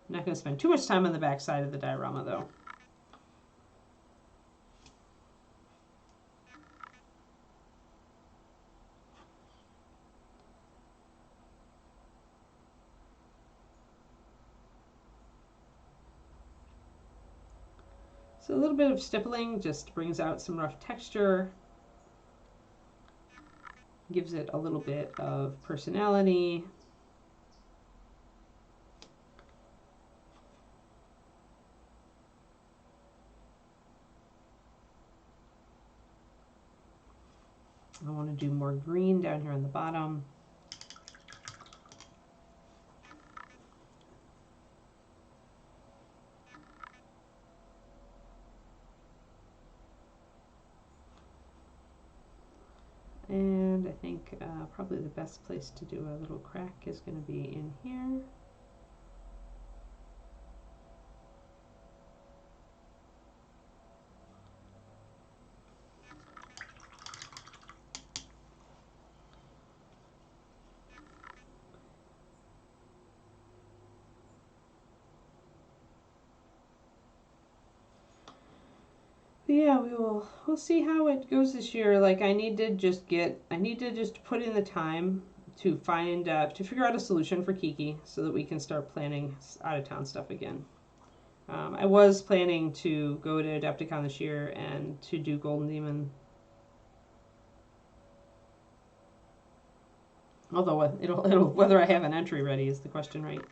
I'm not gonna spend too much time on the back side of the diorama though. So a little bit of stippling just brings out some rough texture, gives it a little bit of personality. I want to do more green down here on the bottom. And I think probably the best place to do a little crack is going to be in here. But yeah, we'll see how it goes this year. Like I need to just put in the time to find to figure out a solution for Kiki so that we can start planning out of town stuff again. I was planning to go to Adepticon this year and to do Golden Demon. Although it'll whether I have an entry ready is the question, right?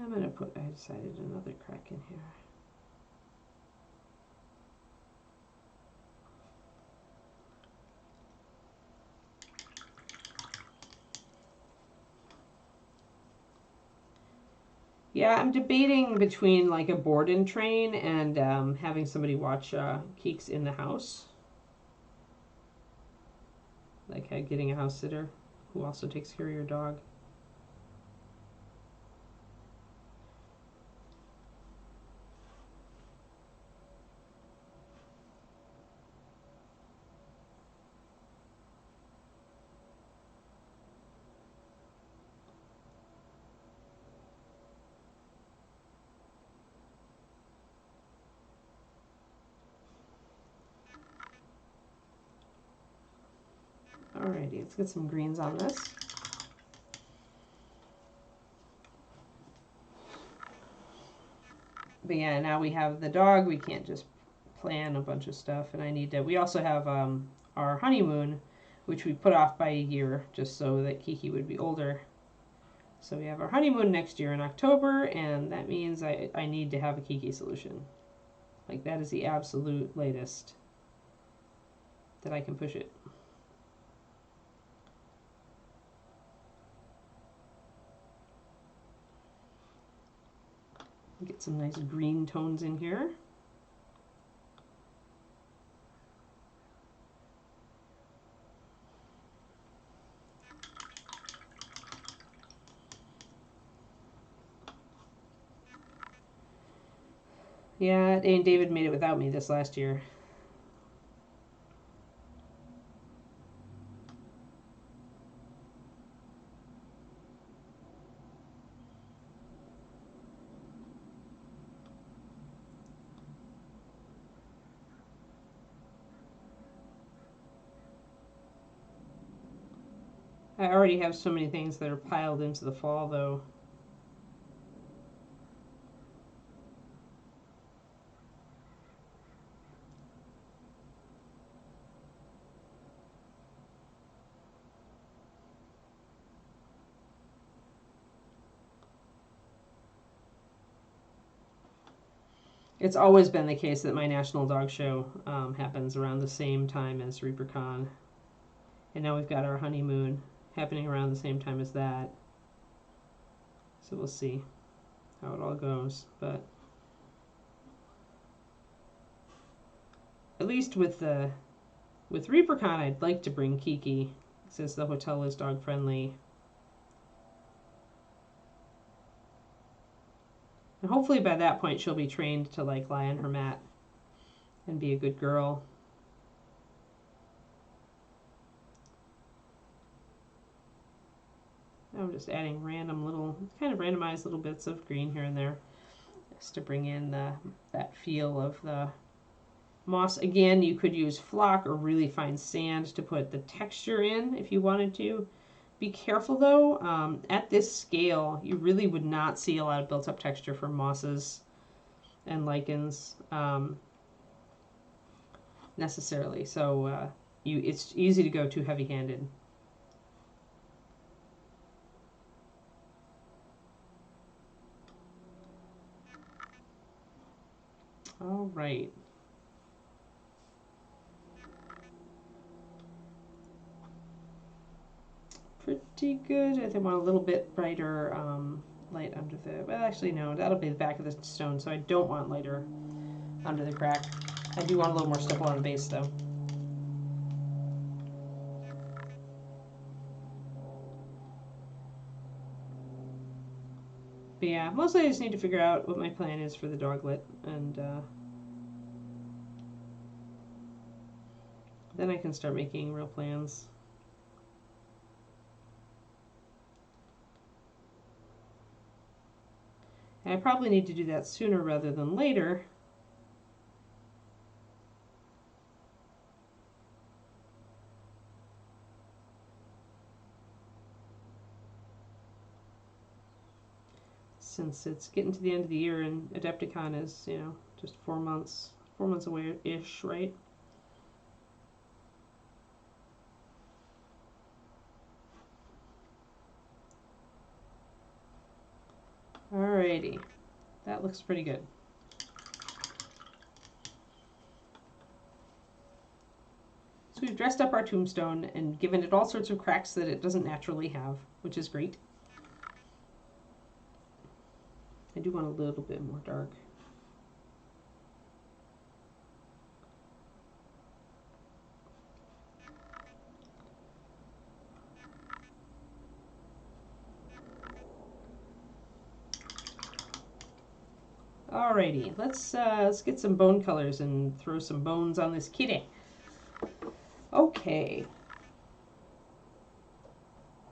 I'm gonna put. I decided another crack in here. Yeah, I'm debating between like a board and train and having somebody watch Keeks in the house. Like getting a house sitter who also takes care of your dog. Alrighty, let's get some greens on this. But yeah, now we have the dog. We can't just plan a bunch of stuff, and I need to. We also have our honeymoon, which we put off by a year just so that Kiki would be older. So we have our honeymoon next year in October, and that means I need to have a Kiki solution. Like that is the absolute latest that I can push it. Get some nice green tones in here. Yeah, and David made it without me this last year. I already have so many things that are piled into the fall, though. It's always been the case that my National Dog Show happens around the same time as ReaperCon. And now we've got our honeymoon happening around the same time as that. So we'll see how it all goes. But at least with ReaperCon, I'd like to bring Kiki, since the hotel is dog friendly. And hopefully by that point she'll be trained to like lie on her mat and be a good girl. I'm just adding random little, kind of randomized little bits of green here and there, just to bring in that feel of the moss. Again, you could use flock or really fine sand to put the texture in if you wanted to. Be careful though, at this scale, you really would not see a lot of built up texture for mosses and lichens necessarily. So it's easy to go too heavy handed. All right. Pretty good. I think I want a little bit brighter light under the, well actually no, that'll be the back of the stone, so I don't want lighter under the crack. I do want a little more stipple on the base though. But yeah, mostly I just need to figure out what my plan is for the doglet, and then I can start making real plans. And I probably need to do that sooner rather than later. Since it's getting to the end of the year and Adepticon is, you know, just 4 months away-ish, right? Alrighty, that looks pretty good. So we've dressed up our tombstone and given it all sorts of cracks that it doesn't naturally have, which is great. I do want a little bit more dark. Alrighty, let's get some bone colors and throw some bones on this kitty. Okay.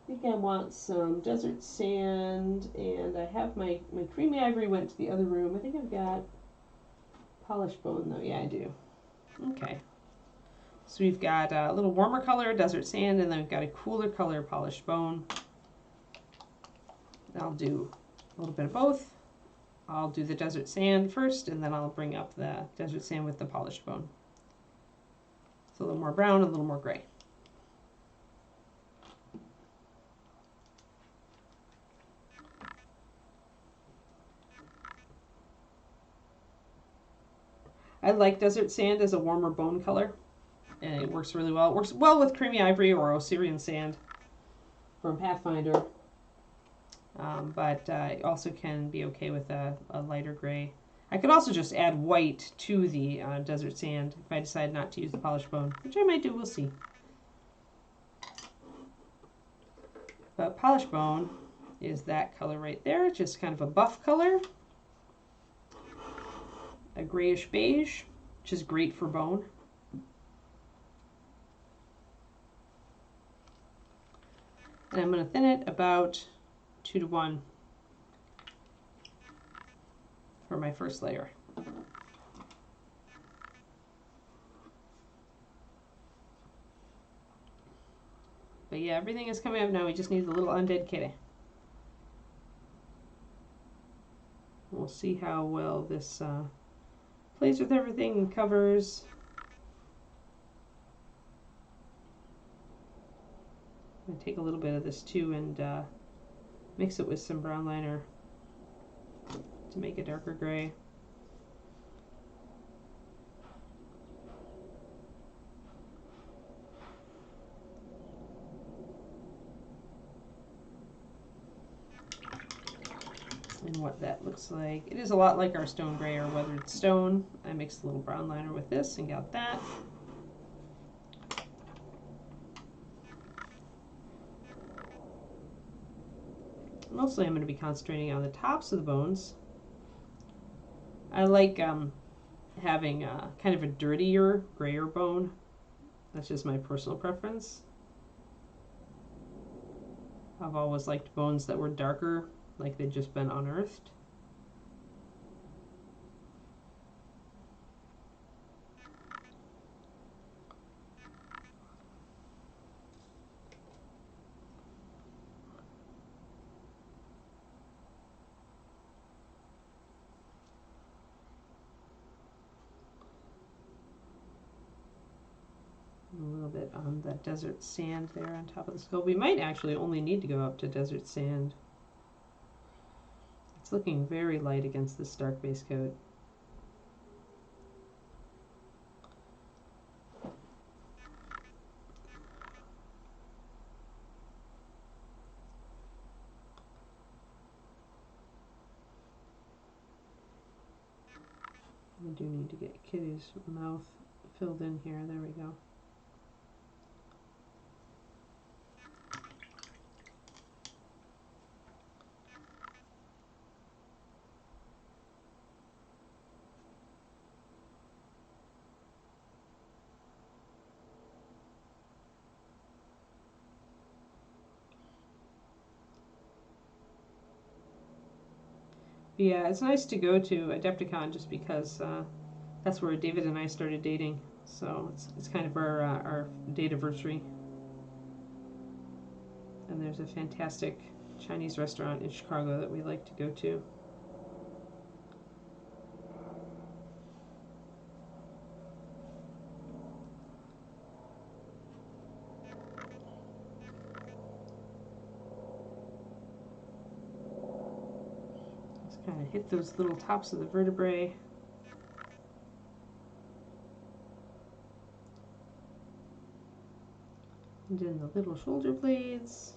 I think I want some desert sand, and I have my creamy ivory went to the other room. I think I've got polished bone though. Yeah, I do. Okay. So we've got a little warmer color, desert sand, and then we've got a cooler color, polished bone. I'll do a little bit of both. I'll do the desert sand first, and then I'll bring up the desert sand with the polished bone. So a little more brown, a little more gray. I like desert sand as a warmer bone color, and it works really well. It works well with creamy ivory or Osirian sand from Pathfinder. But it also can be okay with a lighter gray. I could also just add white to the desert sand if I decide not to use the polished bone, which I might do, we'll see. But polished bone is that color right there, just kind of a buff color. A grayish beige, which is great for bone. And I'm going to thin it about 2 to 1 for my first layer. But yeah, everything is coming up now. We just need the little undead kitty. We'll see how well this plays with everything and covers. I'm going to take a little bit of this too and mix it with some brown liner to make a darker gray. and what that looks like. It is a lot like our stone gray or weathered stone. I mixed a little brown liner with this and got that. Mostly I'm going to be concentrating on the tops of the bones. I like having kind of a dirtier, grayer bone. That's just my personal preference. I've always liked bones that were darker, like they'd just been unearthed. A little bit on that desert sand there on top of the skull. We might actually only need to go up to desert sand. It's looking very light against this dark base coat. We do need to get Kitty's mouth filled in here. There we go. Yeah, it's nice to go to Adepticon just because that's where David and I started dating. So it's kind of our date-iversary. And there's a fantastic Chinese restaurant in Chicago that we like to go to. Just kind of hit those little tops of the vertebrae. And then the little shoulder blades.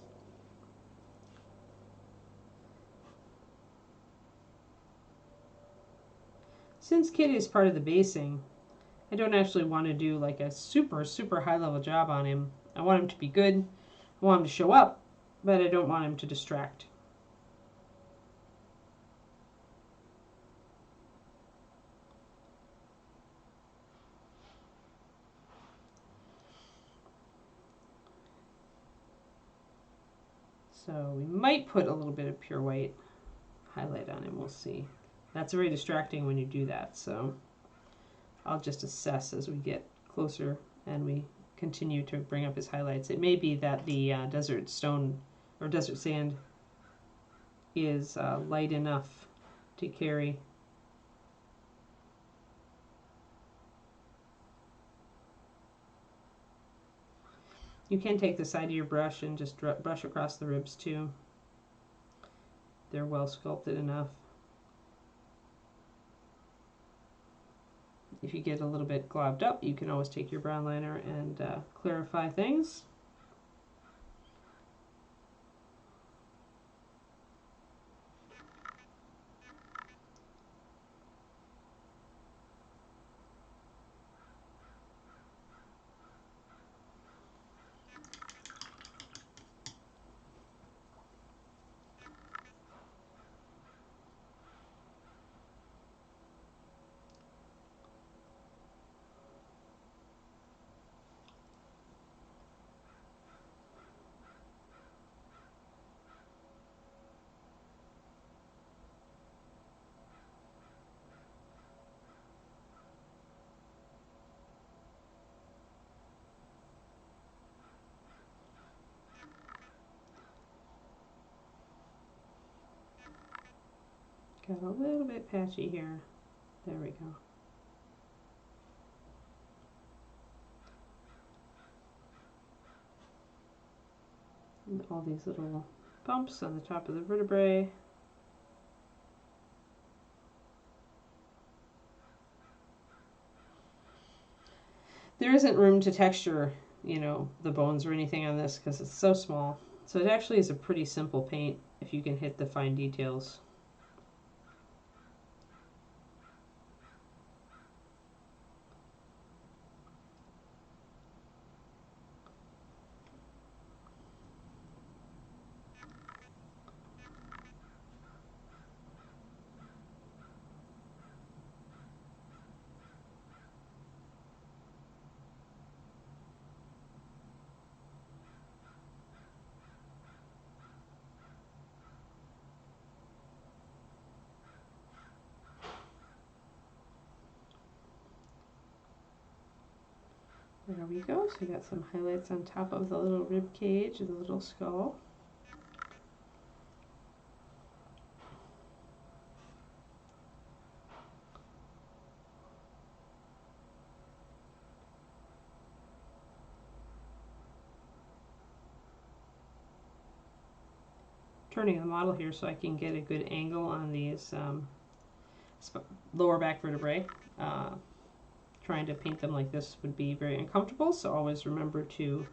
Since Kitty is part of the basing, I don't actually want to do like a super, super high level job on him. I want him to be good. I want him to show up, but I don't want him to distract. So we might put a little bit of pure white highlight on him. We'll see. That's very distracting when you do that. So I'll just assess as we get closer and we continue to bring up his highlights. It may be that the desert stone or desert sand is light enough to carry. You can take the side of your brush and just brush across the ribs too. They're well sculpted enough. If you get a little bit globbed up, you can always take your brown liner and clarify things. Got a little bit patchy here. There we go. And all these little bumps on the top of the vertebrae. There isn't room to texture, you know, the bones or anything on this because it's so small. So it actually is a pretty simple paint if you can hit the fine details. There we go. So we got some highlights on top of the little rib cage and the little skull. Turning the model here so I can get a good angle on these lower back vertebrae. Trying to paint them like this would be very uncomfortable, so always remember to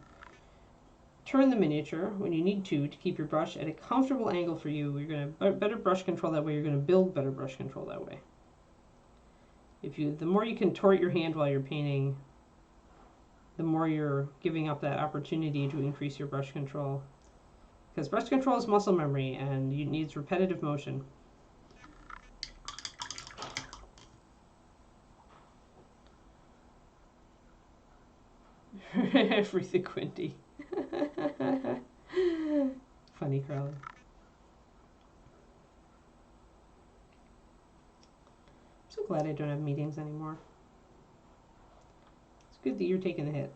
turn the miniature when you need to keep your brush at a comfortable angle for you. You're going to better brush control that way. You're going to build better brush control that way. The more you contort your hand while you're painting, the more you're giving up that opportunity to increase your brush control. Because brush control is muscle memory and it needs repetitive motion. Everything Quinty. Funny Crowley. I'm so glad I don't have meetings anymore. It's good that you're taking the hit.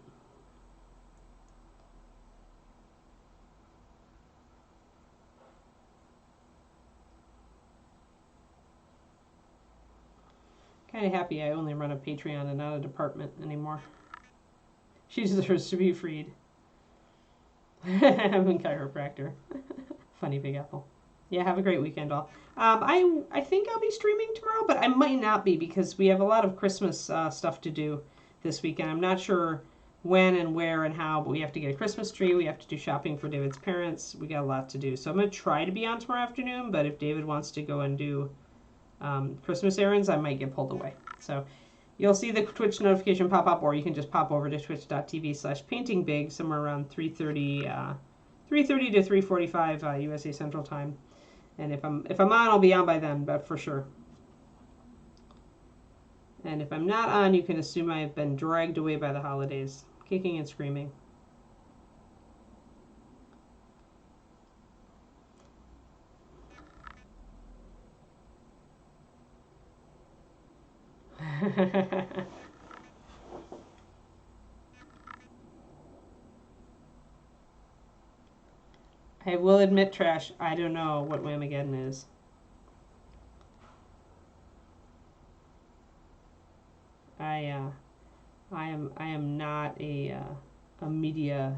Kind of happy I only run a Patreon and not a department anymore. She deserves to be freed. I'm a chiropractor. Funny Big Apple. Yeah, have a great weekend, all. I think I'll be streaming tomorrow, but I might not be because we have a lot of Christmas stuff to do this weekend. I'm not sure when and where and how, but we have to get a Christmas tree. We have to do shopping for David's parents. We got a lot to do. So I'm going to try to be on tomorrow afternoon, but if David wants to go and do Christmas errands, I might get pulled away. So you'll see the Twitch notification pop up, or you can just pop over to twitch.tv/paintingbig somewhere around 3:30 to 3:45 USA Central Time. And if I'm on, I'll be on by then, but for sure. And if I'm not on, you can assume I've been dragged away by the holidays, kicking and screaming. I will admit, Trash, I don't know what Whamageddon is. I am not a media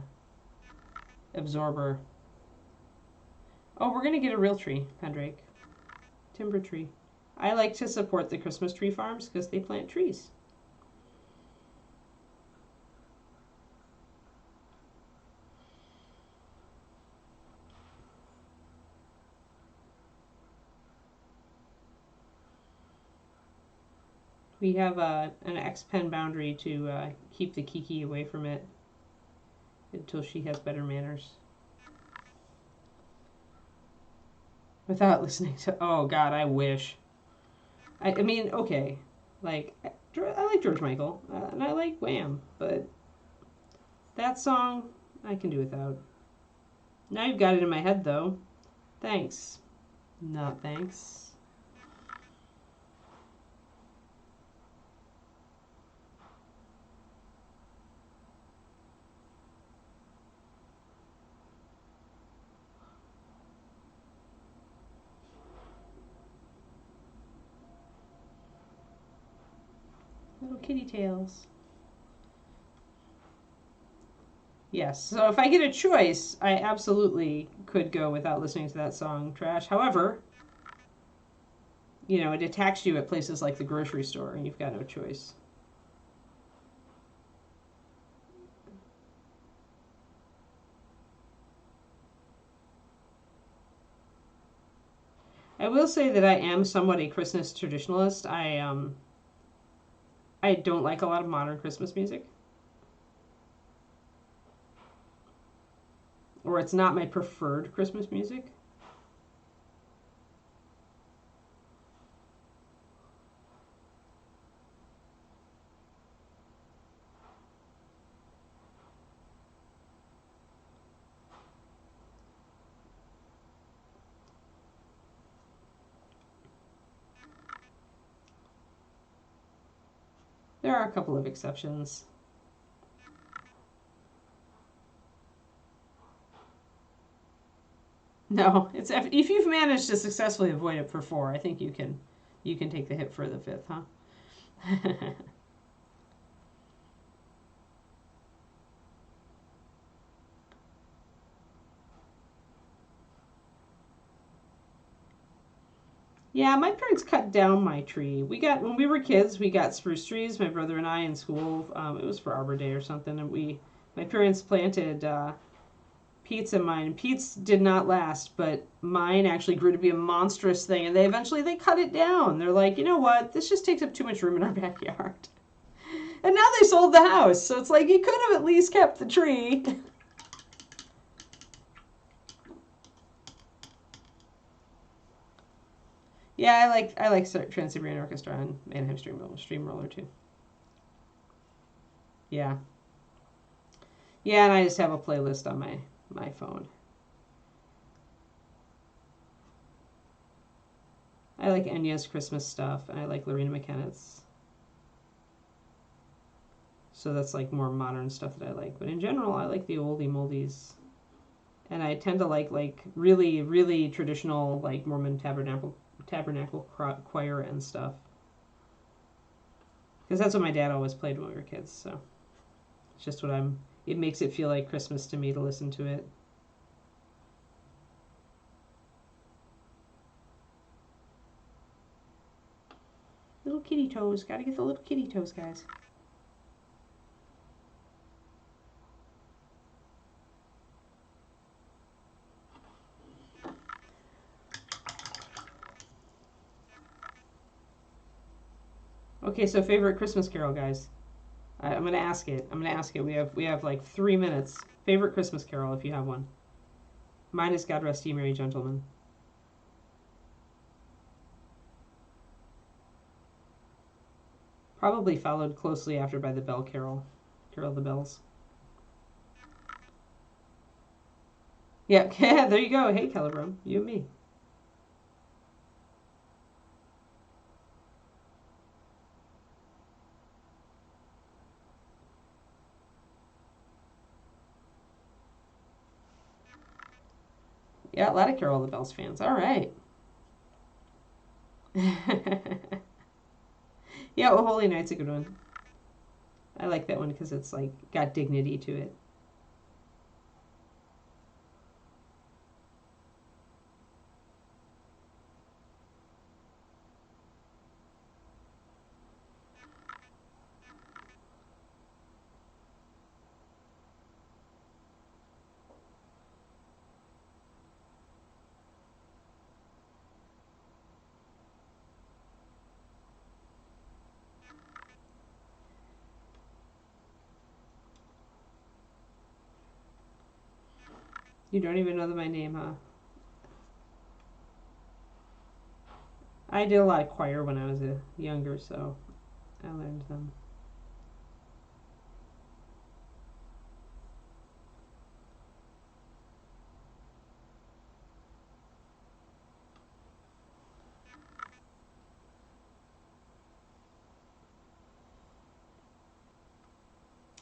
absorber. Oh, we're gonna get a real tree, Pendrake. Timber tree. I like to support the Christmas tree farms because they plant trees. We have an X-Pen boundary to keep the Kiki away from it until she has better manners. Without listening to... Oh, God, I wish. I mean, okay. Like, I like George Michael, and I like Wham, but that song, I can do without. Now you've got it in my head, though. Thanks. Not thanks. Little kitty tails. Yes, so if I get a choice, I absolutely could go without listening to that song, Trash. However, you know, it attacks you at places like the grocery store, and you've got no choice. I will say that I am somewhat a Christmas traditionalist. I don't like a lot of modern Christmas music. Or it's not my preferred Christmas music. There are a couple of exceptions. No, it's if you've managed to successfully avoid it for 4, I think you can take the hit for the 5th, huh? Yeah, my parents cut down my tree. When we were kids, we got spruce trees, my brother and I in school. It was for Arbor Day or something, and my parents planted Pete's in mine. Pete's did not last, but mine actually grew to be a monstrous thing, and they cut it down. They're like, you know what? This just takes up too much room in our backyard. And now they sold the house, so it's like you could have at least kept the tree. Yeah, I like Trans-Siberian Orchestra and Mannheim Steamroller too. Yeah. Yeah, and I just have a playlist on my phone. I like Enya's Christmas stuff, and I like Lorena McKennett's. So that's like more modern stuff that I like. But in general, I like the oldie moldies. And I tend to like really, really traditional like Mormon tabernacle choir and stuff. Because that's what my dad always played when we were kids. So it's just it makes it feel like Christmas to me to listen to it. Little kitty toes. Gotta get the little kitty toes, guys. Okay, so favorite Christmas carol, guys. I'm gonna ask it. We have like 3 minutes. Favorite Christmas carol, if you have one. Mine is God Rest Ye Merry Gentlemen. Probably followed closely after by the Bell Carol. Carol of the Bells. Yeah, there you go. Hey, Kellerbrum. You and me. Yeah, a lot of Carol of the Bells fans. All right. Yeah, well, Holy Night's a good one. I like that one because it's like got dignity to it. You don't even know my name, huh? I did a lot of choir when I was younger, so I learned them.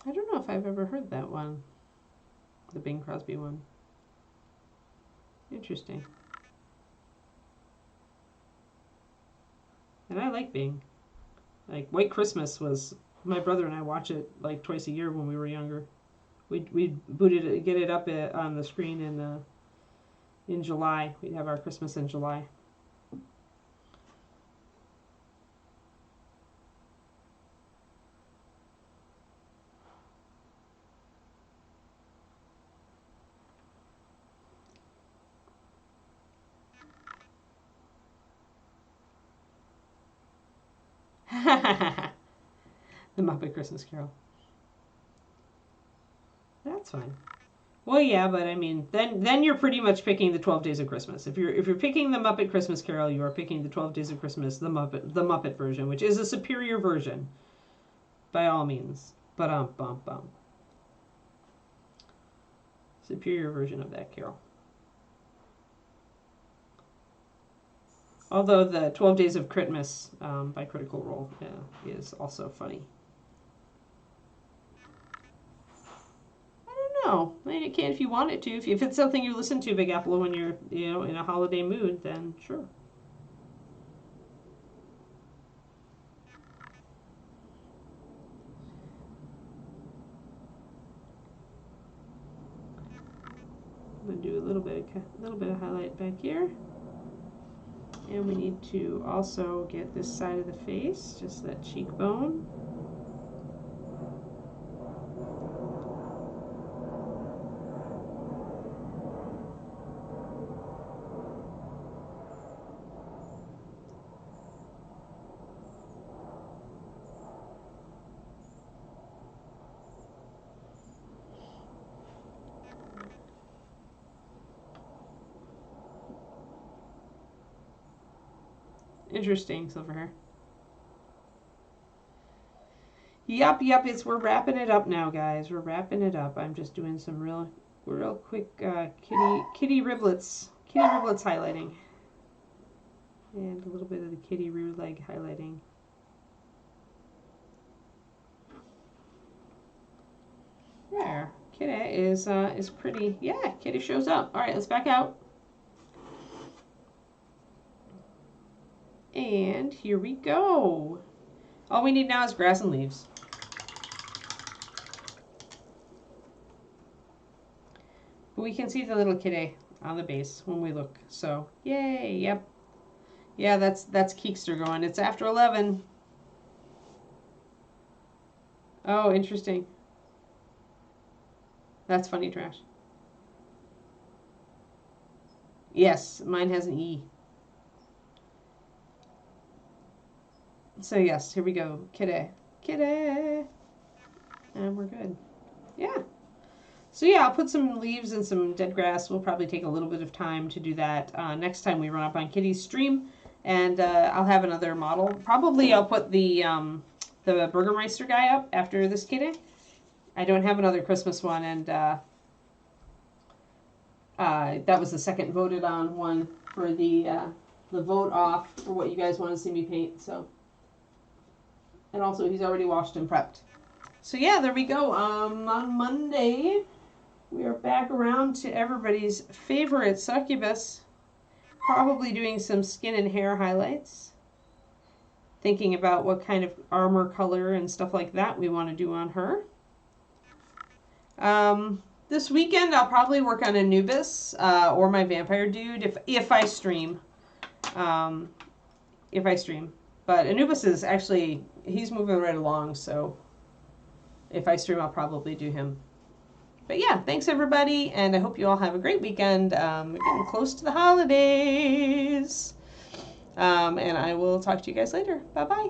I don't know if I've ever heard that one. The Bing Crosby one. Interesting. And I like Bing. Like White Christmas was my brother and I watch it like twice a year when we were younger. We'd get it up on the screen in July. We'd have our Christmas in July. The Muppet Christmas Carol. That's fine. Well, yeah, but I mean, then you're pretty much picking the 12 Days of Christmas. If you're picking the Muppet Christmas Carol, you are picking the 12 Days of Christmas, the Muppet version, which is a superior version, by all means. But bum bum. Superior version of that carol. Although the 12 Days of Christmas by Critical Role is also funny. I don't know. I mean, it can if you want it to. If it's something you listen to, Big Apple, when you're, in a holiday mood, then sure. I'm gonna do a little bit of highlight back here. And we need to also get this side of the face, just that cheekbone. Interesting, silver hair. Yup, we're wrapping it up now, guys. We're wrapping it up. I'm just doing some real quick kitty riblets highlighting. And a little bit of the kitty rear leg highlighting. There. Kitty is pretty. Yeah, Kitty shows up. All right, let's back out. And here we go. All we need now is grass and leaves. We can see the little kitty on the base when we look. So, yay, yep. Yeah, that's Keekster going. It's after 11. Oh, interesting. That's funny trash. Yes, mine has an E. So yes, here we go. Kitty. And we're good. Yeah. So yeah, I'll put some leaves and some dead grass. We'll probably take a little bit of time to do that next time we run up on Kitty's stream. And I'll have another model. Probably I'll put the Burgermeister guy up after this Kitty. I don't have another Christmas one, and that was the second voted on one for the vote off for what you guys want to see me paint. So. And also, he's already washed and prepped. So yeah, there we go. On Monday, we are back around to everybody's favorite succubus. Probably doing some skin and hair highlights. Thinking about what kind of armor color and stuff like that we want to do on her. This weekend, I'll probably work on Anubis or my vampire dude if I stream. But Anubis is actually, he's moving right along, so if I stream, I'll probably do him. But yeah, thanks everybody, and I hope you all have a great weekend. We're getting close to the holidays. And I will talk to you guys later. Bye-bye.